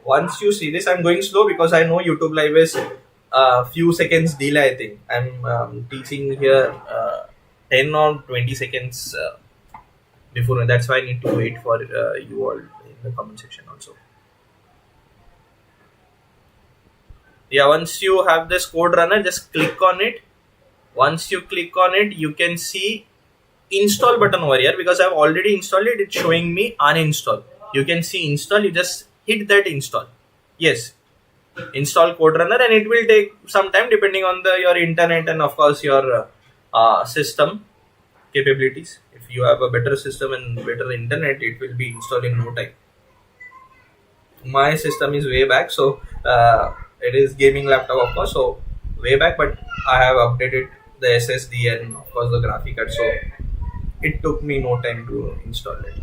Speaker 1: Once you see this, I'm going slow because I know YouTube Live is few seconds delay. I think I'm teaching here 10 or 20 seconds before. That's why I need to wait for you all in the comment section also. Yeah, once you have this code runner, just click on it. Once you click on it, you can see install button over here. Because I've already installed it, it's showing me uninstall. You can see install. You just hit that install. Yes, install code runner, and it will take some time depending on your internet and of course your system capabilities. If you have a better system and better internet, it will be installed in no time. My system is way back, so it is gaming laptop of course, so way back, but I have updated the SSD and of course the graphic card, so it took me no time to install it.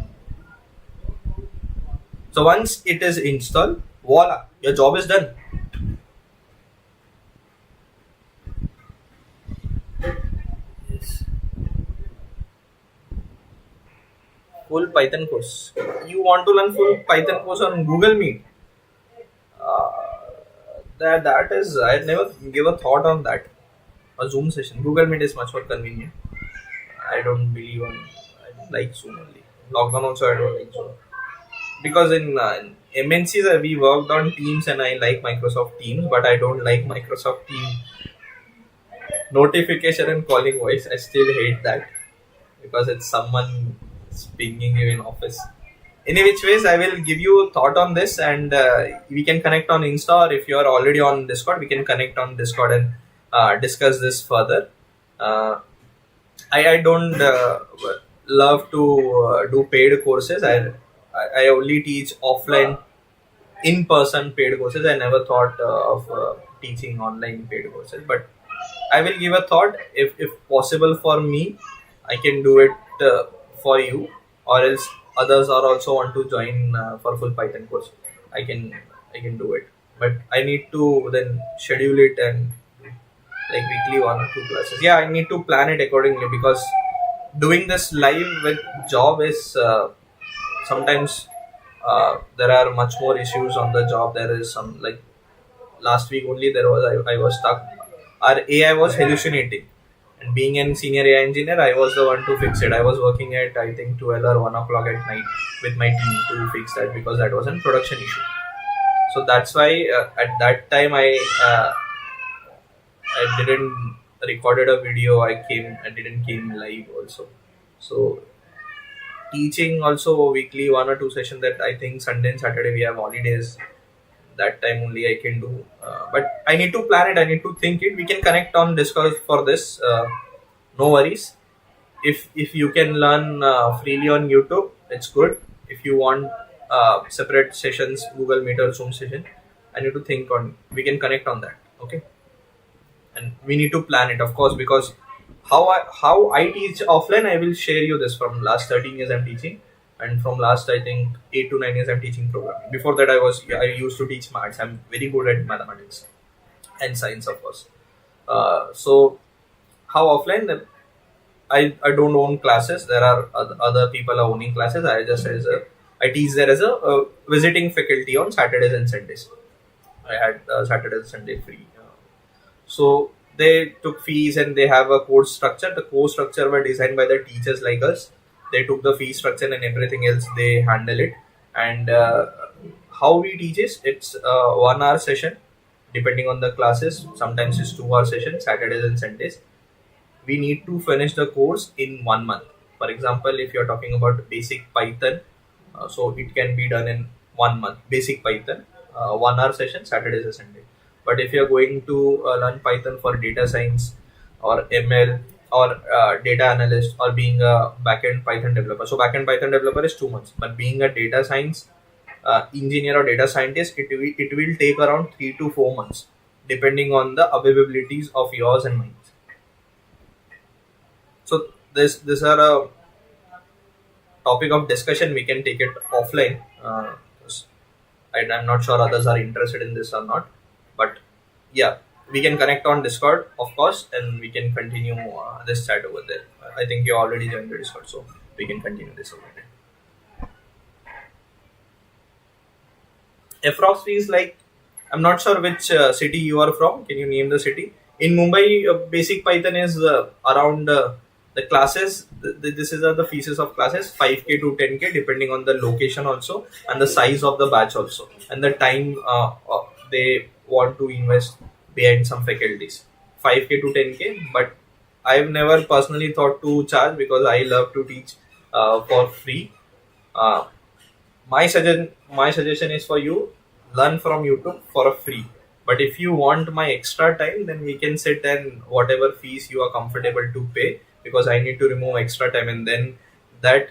Speaker 1: So once it is installed, voila, your job is done. Yes. Full Python course. You want to learn full Python course on Google Meet? That is, I never give a thought on that. A Zoom session. Google Meet is much more convenient. I don't believe on. I like Zoom only. Lockdown also I don't like Zoom, because in MNCs we worked on Teams and I like Microsoft Teams, but I don't like Microsoft Team notification and calling voice. I still hate that because it's someone pinging you in office. In which ways, I will give you a thought on this, and we can connect on Insta, or if you are already on Discord, we can connect on Discord and discuss this further. I don't love to do paid courses. I only teach offline, in person paid courses. I never thought of teaching online paid courses, but I will give a thought. If possible for me, I can do it for you, or else others are also want to join for full Python course. I can do it, but I need to then schedule it and like weekly 1 or 2 classes. Yeah, I need to plan it accordingly, because doing this live with job is sometimes there are much more issues on the job. There is some, like last week only there was I was stuck. Our AI was hallucinating, and being a senior AI engineer, I was the one to fix it. I was working at I think 12 or 1 o'clock at night with my team to fix that, because that was a production issue. So that's why at that time I didn't recorded a video. I didn't came live also. So teaching also weekly 1 or 2 sessions. That I think Sunday and Saturday we have holidays. That time only I can do. But I need to plan it. I need to think it. We can connect on Discord for this. No worries. If you can learn freely on YouTube, it's good. If you want separate sessions, Google Meet or Zoom session, I need to think on. We can connect on that. Okay. And we need to plan it, of course, because how I teach offline, I will share you this. From last 13 years I'm teaching, and from last I think 8 to 9 years I'm teaching programming. Before that I used to teach maths. I'm very good at mathematics and science, of course. So how offline, I don't own classes. There are other people are owning classes. I teach there as a visiting faculty on Saturdays and Sundays. I had Saturday and Sunday free. So they took fees and they have a course structure. The course structure were designed by the teachers like us. They took the fee structure and everything else. They handle it. And how we teach is, it's 1 hour session depending on the classes. Sometimes it's 2 hour session, Saturdays and Sundays. We need to finish the course in 1 month. For example, if you're talking about basic Python, so it can be done in 1 month. Basic Python, 1 hour session, Saturdays and Sunday. But if you're going to learn Python for data science or ML or data analyst, or being a backend Python developer, so backend Python developer is 2 months. But being a data science engineer or data scientist, it will take around 3 to 4 months, depending on the availabilities of yours and mine. So this are a topic of discussion. We can take it offline. I'm not sure others are interested in this or not, but yeah, we can connect on Discord, of course, and we can continue this chat over there. I think you already joined the Discord, so we can continue this over there. Approx fees, like I'm not sure which city you are from. Can you name the city? In Mumbai, basic Python is around the classes. This is the fees of classes 5k to 10k depending on the location also, and the size of the batch also, and the time they want to invest behind some faculties. 5k to 10k, but I've never personally thought to charge because I love to teach for free. Uh, my suggestion is for you, learn from YouTube for a free. But if you want my extra time, then we can sit and whatever fees you are comfortable to pay, because I need to remove extra time. And then that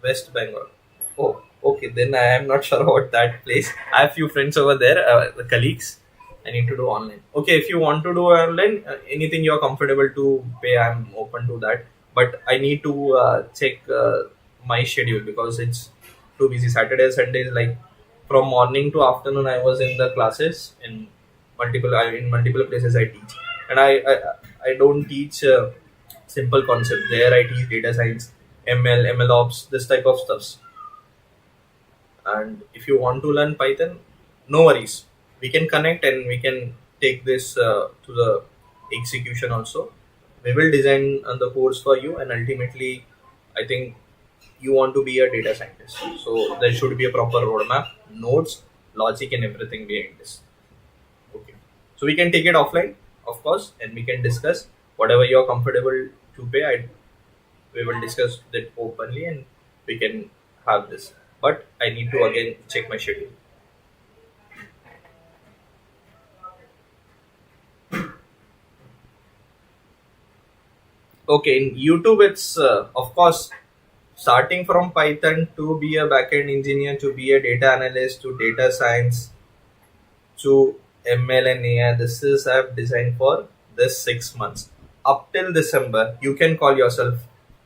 Speaker 1: West Bengal. Oh, okay. Then I am not sure about that place. I have few friends over there, the colleagues. I need to do online. Okay, if you want to do online, anything you are comfortable to pay, I'm open to that. But I need to check my schedule because it's too busy. Saturday, Sunday is like from morning to afternoon. I was in the classes in multiple places I teach, and I don't teach simple concept. There I teach data science, ML ops, this type of stuffs. And if you want to learn Python, no worries. We can connect and we can take this to the execution also. We will design the course for you, and ultimately, I think you want to be a data scientist. So there should be a proper roadmap, notes, logic, and everything behind this. Okay. So we can take it offline, of course, and we can discuss whatever you are comfortable to pay. We will discuss that openly, and we can have this. But I need to again check my schedule. Okay, in YouTube, it's of course starting from Python to be a backend engineer, to be a data analyst, to data science, to ML and AI. This is I've designed for this 6 months. Up till December, you can call yourself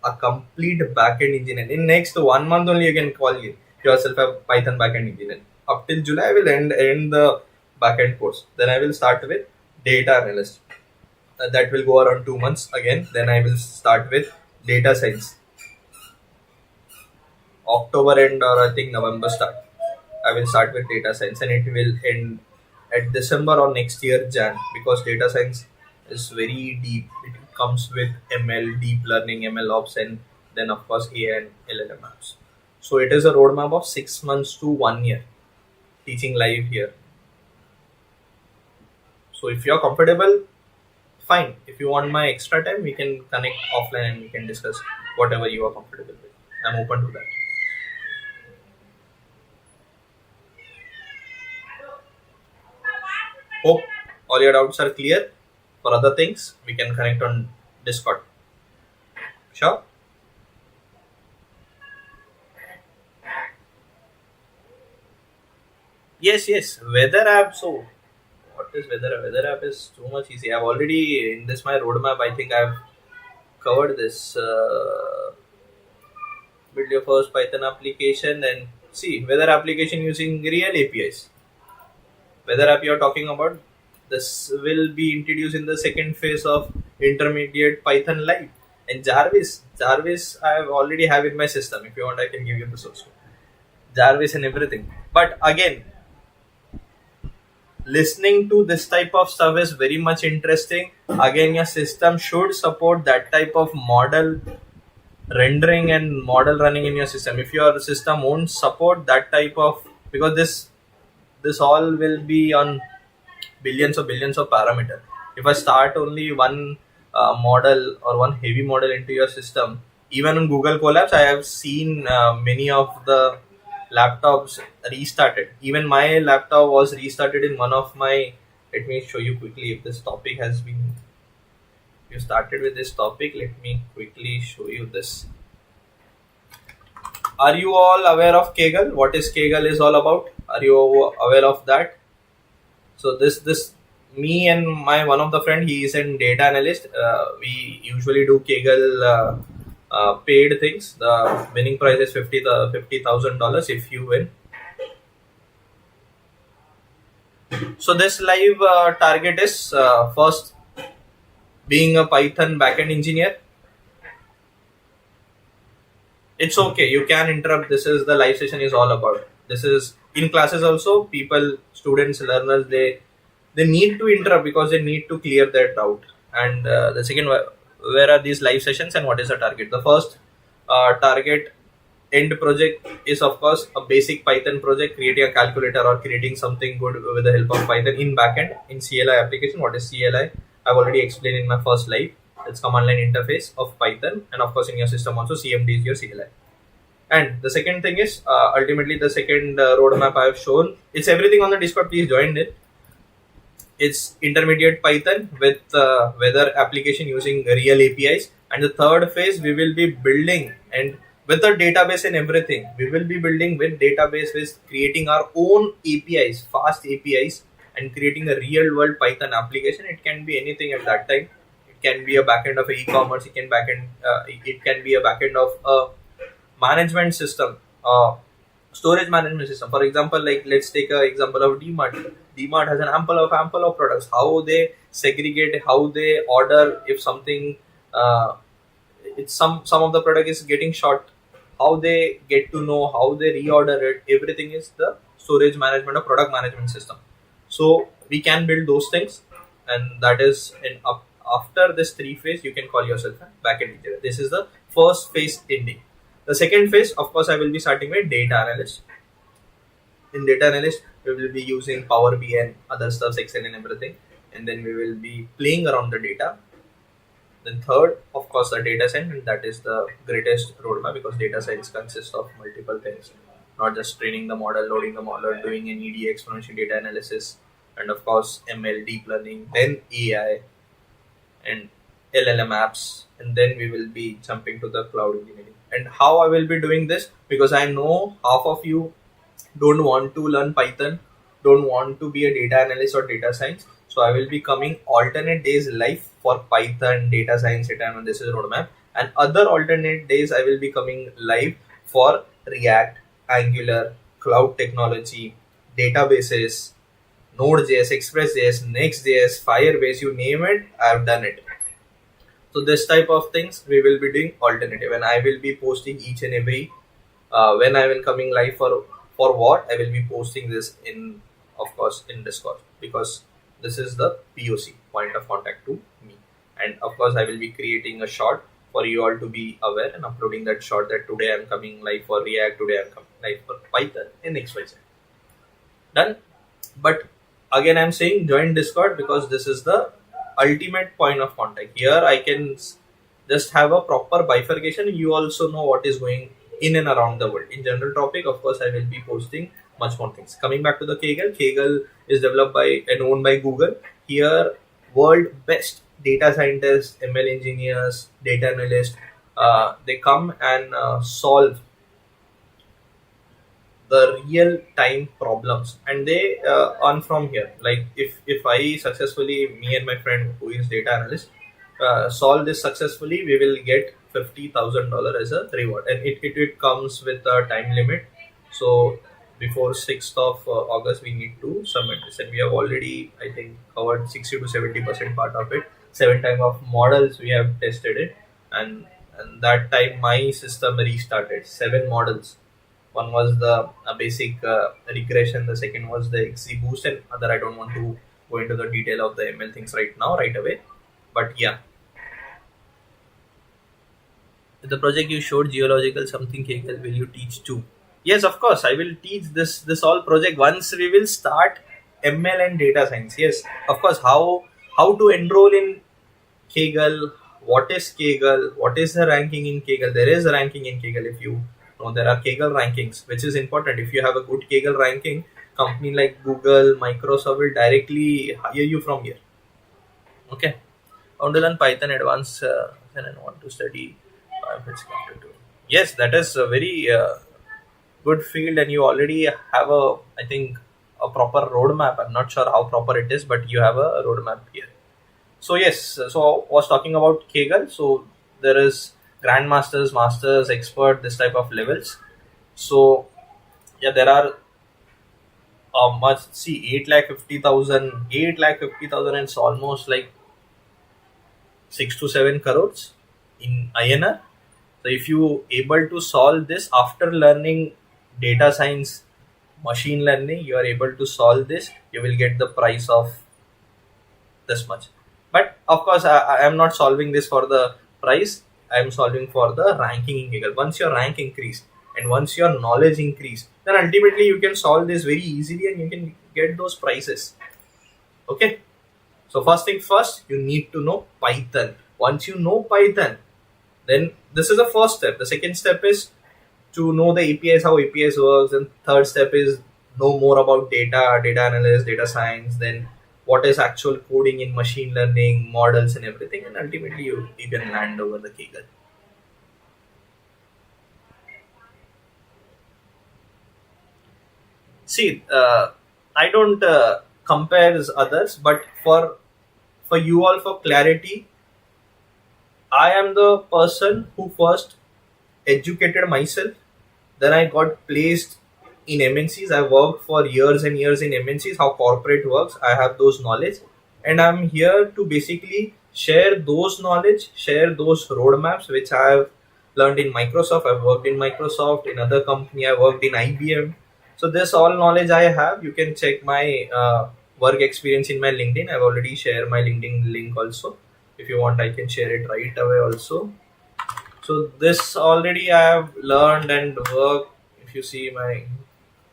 Speaker 1: a complete backend engineer. In next 1 month only, you can call yourself a Python backend engineer. Up till July, I will end the backend course. Then I will start with data analyst. That will go around 2 months again. Then I will start with data science. October end or I think November start. I will start with data science, and it will end at December or next year Jan, because data science is very deep. It comes with ML, deep learning, ML ops, and then of course AI and LLM apps. So it is a roadmap of 6 months to 1 year teaching live here. So if you are comfortable, fine. If you want my extra time, we can connect offline and we can discuss whatever you are comfortable with. I'm open to that. Hope all your doubts are clear. For other things, we can connect on Discord. Sure. Yes, yes. Weather app. So, what is weather app? Weather app is too much easy. I've already in this my roadmap. I think I've covered this. Build your first Python application and see weather application using real APIs. Weather app you're talking about, this will be introduced in the second phase of intermediate Python live. And Jarvis I already have in my system. If you want, I can give you the source code. Jarvis and everything. But again, listening to this type of stuff is very much interesting. Again, your system should support that type of model rendering and model running in your system. If your system won't support that type of, because this all will be on billions of parameter. If I start only one model or one heavy model into your system, even on Google Colapse, I have seen many of the laptops restarted. Even my laptop was restarted in one of my. Let me show you quickly if this topic has been. You started with this topic. Let me quickly show you this. Are you all aware of Kaggle? What is Kaggle is all about? Are you aware of that? So this me and my one of the friend, he is a data analyst. We usually do Kaggle paid things. The winning prize is $50,000 if you win. So this live target is first being a Python backend engineer. It's okay. You can interrupt. This is the live session is all about. This is in classes also, people, students, learners, they need to interrupt because they need to clear their doubt. And the second, where are these live sessions and what is the target? The first target end project is of course a basic Python project, creating a calculator or creating something good with the help of Python in backend in CLI application. What is CLI? I've already explained in my first slide. It's command line interface of Python, and of course in your system also CMD is your CLI. And the second thing is ultimately the second roadmap I have shown. It's everything on the Discord. Please join it. It's intermediate Python with weather application using real APIs. And the third phase we will be building, and with the database and everything, we will be building with database with creating our own APIs, fast APIs, and creating a real world Python application. It can be anything at that time. It can be a backend of e-commerce. It can be a backend of a management system, storage management system. For example, like let's take an example of DMart. DMart has an ample of products. How they segregate, how they order if something, it's some of the product is getting short, how they get to know, how they reorder it. Everything is the storage management or product management system. So we can build those things, and that is in up after this three phase. You can call yourself a backend engineer. This is the first phase ending. The second phase, of course, I will be starting with data analyst. In data analyst, we will be using Power BI and other stuff, Excel and everything. And then we will be playing around the data. Then third, of course, the data science, and that is the greatest roadmap because data science consists of multiple things, not just training the model, loading the model, doing an EDA, exponential data analysis, and of course ML, deep learning, then AI, and LLM apps, and then we will be jumping to the cloud engineering. And how I will be doing this, because I know half of you don't want to learn Python, don't want to be a data analyst or data science. So I will be coming alternate days live for Python, data science, data analysis, this is roadmap. And other alternate days I will be coming live for React, Angular, cloud technology, databases, Node.js, Express.js, Next.js, Firebase, you name it, I've done it. So this type of things we will be doing alternative, and I will be posting each and every when I will coming live for what I will be posting this in, of course, in Discord, because this is the POC, point of contact to me. And of course I will be creating a short for you all to be aware and uploading that short that today I'm coming live for React, today I'm coming live for Python in XYZ. Done. But again I'm saying join Discord because this is the ultimate point of contact. Here I can just have a proper bifurcation. You also know what is going in and around the world. In general topic, of course, I will be posting much more things. Coming back to the Kaggle. Kaggle is developed by and owned by Google. Here, world best data scientists, ML engineers, data analysts, they come and solve the real time problems, and they earn from here. Like if I successfully, me and my friend who is data analyst, solve this successfully, we will get $50,000 as a reward, and it comes with a time limit. So before 6th of August we need to submit this, and we have already, I think, covered 60 to 70% part of it. 7 type of models we have tested it, and that time my system restarted. 7 models. One was the basic regression, the second was the XGBoost, and other I don't want to go into the detail of the ML things right now, right away. But yeah, the project you showed geological something Kaggle, will you teach too? Yes, of course, I will teach this all project once we will start ML and data science. Yes, of course, how to enroll in Kaggle, what is Kaggle, what is the ranking in Kaggle. There is a ranking in Kaggle. If you know, there are Kaggle rankings, which is important. If you have a good Kaggle ranking, company like Google, Microsoft will directly hire you from here. Okay. I want to learn Python advanced and I want to study. Yes, that is a very good field, and you already have I think, a proper roadmap. I'm not sure how proper it is, but you have a roadmap here. So yes, so I was talking about Kaggle. So there is grandmasters, masters, expert, this type of levels. So yeah, there are much. See, 8,50,000, 8,50,000, and it's almost like 6 to 7 crores in INR. So if you able to solve this after learning data science, machine learning, you are able to solve this, you will get the price of this much. But of course, I am not solving this for the price. I am solving for the ranking in Google. Once your rank increase and once your knowledge increase, then ultimately you can solve this very easily and you can get those prices. Okay. So first thing first, you need to know Python. Once you know Python, then this is the first step. The second step is to know the APIs, how APIs works, and third step is know more about data analysis, data science, then what is actual coding in machine learning, models and everything, and ultimately you can land over the Kaggle. See, I don't compare as others, but for you all, for clarity, I am the person who first educated myself. Then I got placed in MNCs. I worked for years and years in MNCs, how corporate works. I have those knowledge, and I'm here to basically share those knowledge, share those roadmaps which I have learned in Microsoft. I've worked in Microsoft, in other company. I worked in IBM. So this all knowledge I have. You can check my work experience in my LinkedIn. I've already shared my LinkedIn link also. If you want, I can share it right away also. So this already I have learned and worked. If you see my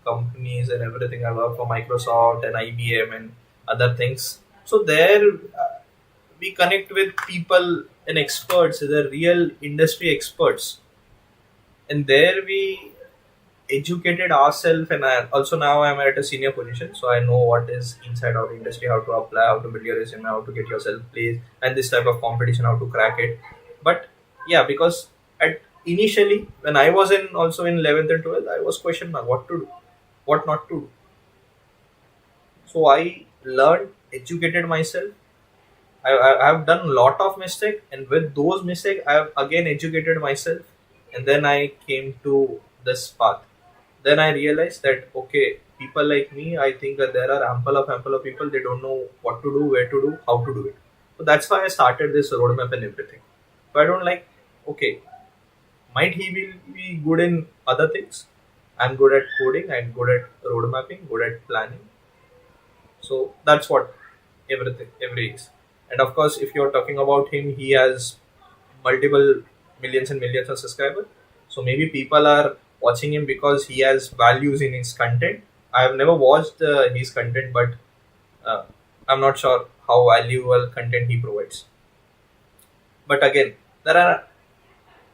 Speaker 1: companies and everything, I work for Microsoft and IBM and other things. So there we connect with people and experts, the real industry experts, and there we educated ourselves. And I also now I'm at a senior position, so I know what is inside our industry, how to apply, how to build your resume, how to get yourself placed, and this type of competition, how to crack it. But yeah, because at initially when I was in also in 11th and 12th, I was question mark what to do, what not to do. So I learned, educated myself. I've done a lot of mistake, and with those mistakes I have again educated myself, and then I came to this path. Then I realized that okay, people like me, I think that there are ample of people, they don't know what to do, where to do, how to do it. So that's why I started this roadmap and everything. So I don't like, okay, might he will be good in other things. I'm good at coding, I'm good at road mapping, good at planning. So that's what every is. And of course, if you're talking about him, he has multiple millions and millions of subscribers. So maybe people are watching him because he has values in his content. I have never watched his content, but uh, I'm not sure how valuable content he provides. But again, there are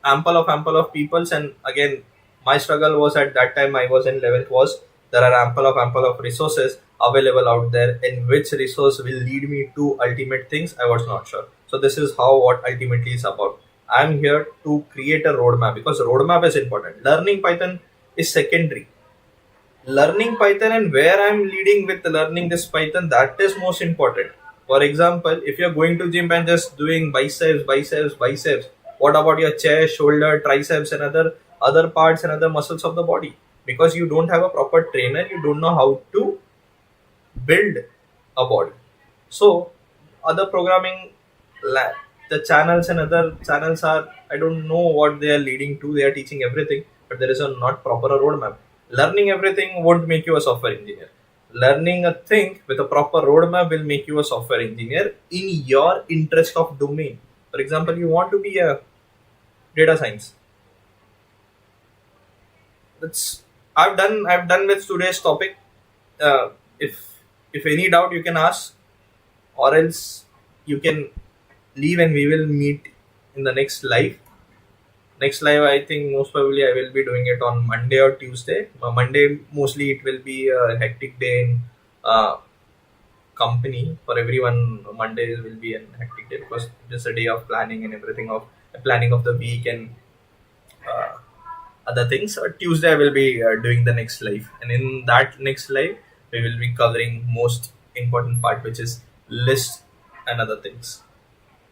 Speaker 1: ample of peoples, and again, my struggle was at that time I was in 11th was there are ample of resources available out there, and which resource will lead me to ultimate things I was not sure. So this is how what ultimately is about. I'm here to create a roadmap because roadmap is important. Learning Python is secondary. Learning Python and where I'm leading with learning this Python, that is most important. For example, if you're going to gym and just doing biceps, what about your chest, shoulder, triceps, and other parts and other muscles of the body? Because you don't have a proper trainer, you don't know how to build a body. So other programming the channels and other channels are, I don't know what they are leading to. They are teaching everything, but there is a not proper roadmap. Learning everything won't make you a software engineer. Learning a thing with a proper roadmap will make you a software engineer in your interest of domain. For example, you want to be a data science. That's I've done with today's topic. uh, if any doubt you can ask, or else you can leave and we will meet in the next live. I think most probably I will be doing it on Monday or Tuesday. Monday mostly it will be a hectic day in uh, company for everyone. Monday will be a hectic day because it's a day of planning and everything, of planning of the week and uh, other things. Tuesday I will be doing the next live, and in that next live we will be covering most important part, which is list and other things.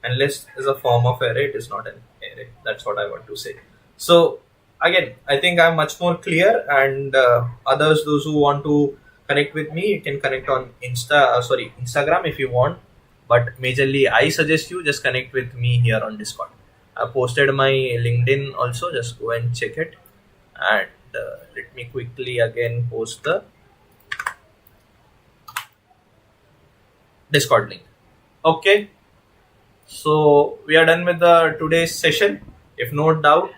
Speaker 1: And list is a form of array; it is not an array. That's what I want to say. So again, I think I'm much more clear, and others, those who want to connect with me, you can connect on Instagram if you want. But majorly, I suggest you just connect with me here on Discord. I posted my LinkedIn also. Just go and check it, and let me quickly again post the Discord link. Okay, so we are done with the today's session. If no doubt,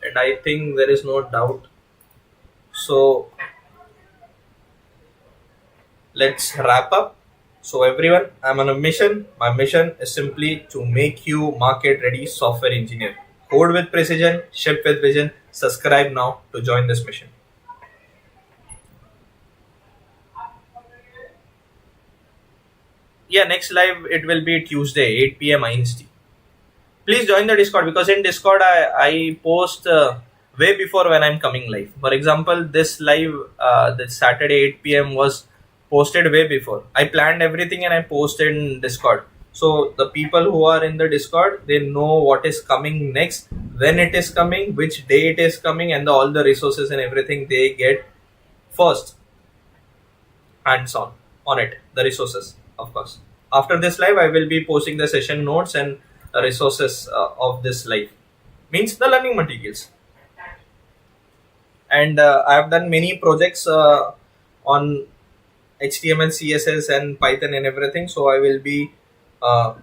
Speaker 1: and I think there is no doubt, so let's wrap up. So everyone, I'm on a mission. My mission is simply to make you market ready software engineer. Code with precision, ship with vision. Subscribe now to join this mission. Yeah, next live it will be Tuesday, 8 p.m. IST. Please join the Discord, because in Discord I post way before when I'm coming live. For example, this live this Saturday 8 p.m. was posted way before. I planned everything and I posted in Discord. So the people who are in the Discord, they know what is coming next, when it is coming, which day it is coming, and all the resources and everything they get first, hands on it, the resources, of course. After this live, I will be posting the session notes and resources of this live, means the learning materials. And I have done many projects on HTML, CSS, and Python and everything. So I will be uh,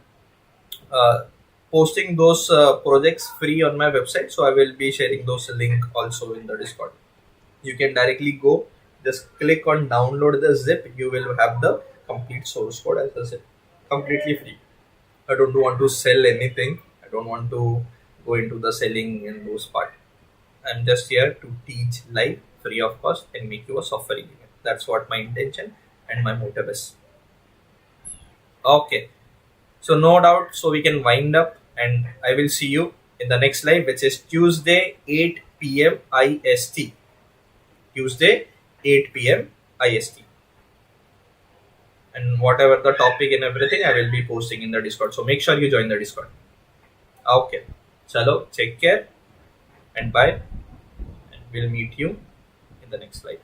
Speaker 1: uh, posting those projects free on my website. So I will be sharing those link also in the Discord. You can directly go, just click on download the zip. You will have the complete source code as a zip, completely free. I don't want to sell anything. I don't want to go into the selling and those part. I'm just here to teach live, free of cost, and make you a software engineer. That's what my intention and my motive is. Okay, so no doubt. So we can wind up, and I will see you in the next live, which is Tuesday 8 p.m. IST. Tuesday 8 p.m. IST. And whatever the topic and everything, I will be posting in the Discord. So make sure you join the Discord. Okay. Chalo, take care and bye. And we'll meet you in the next live.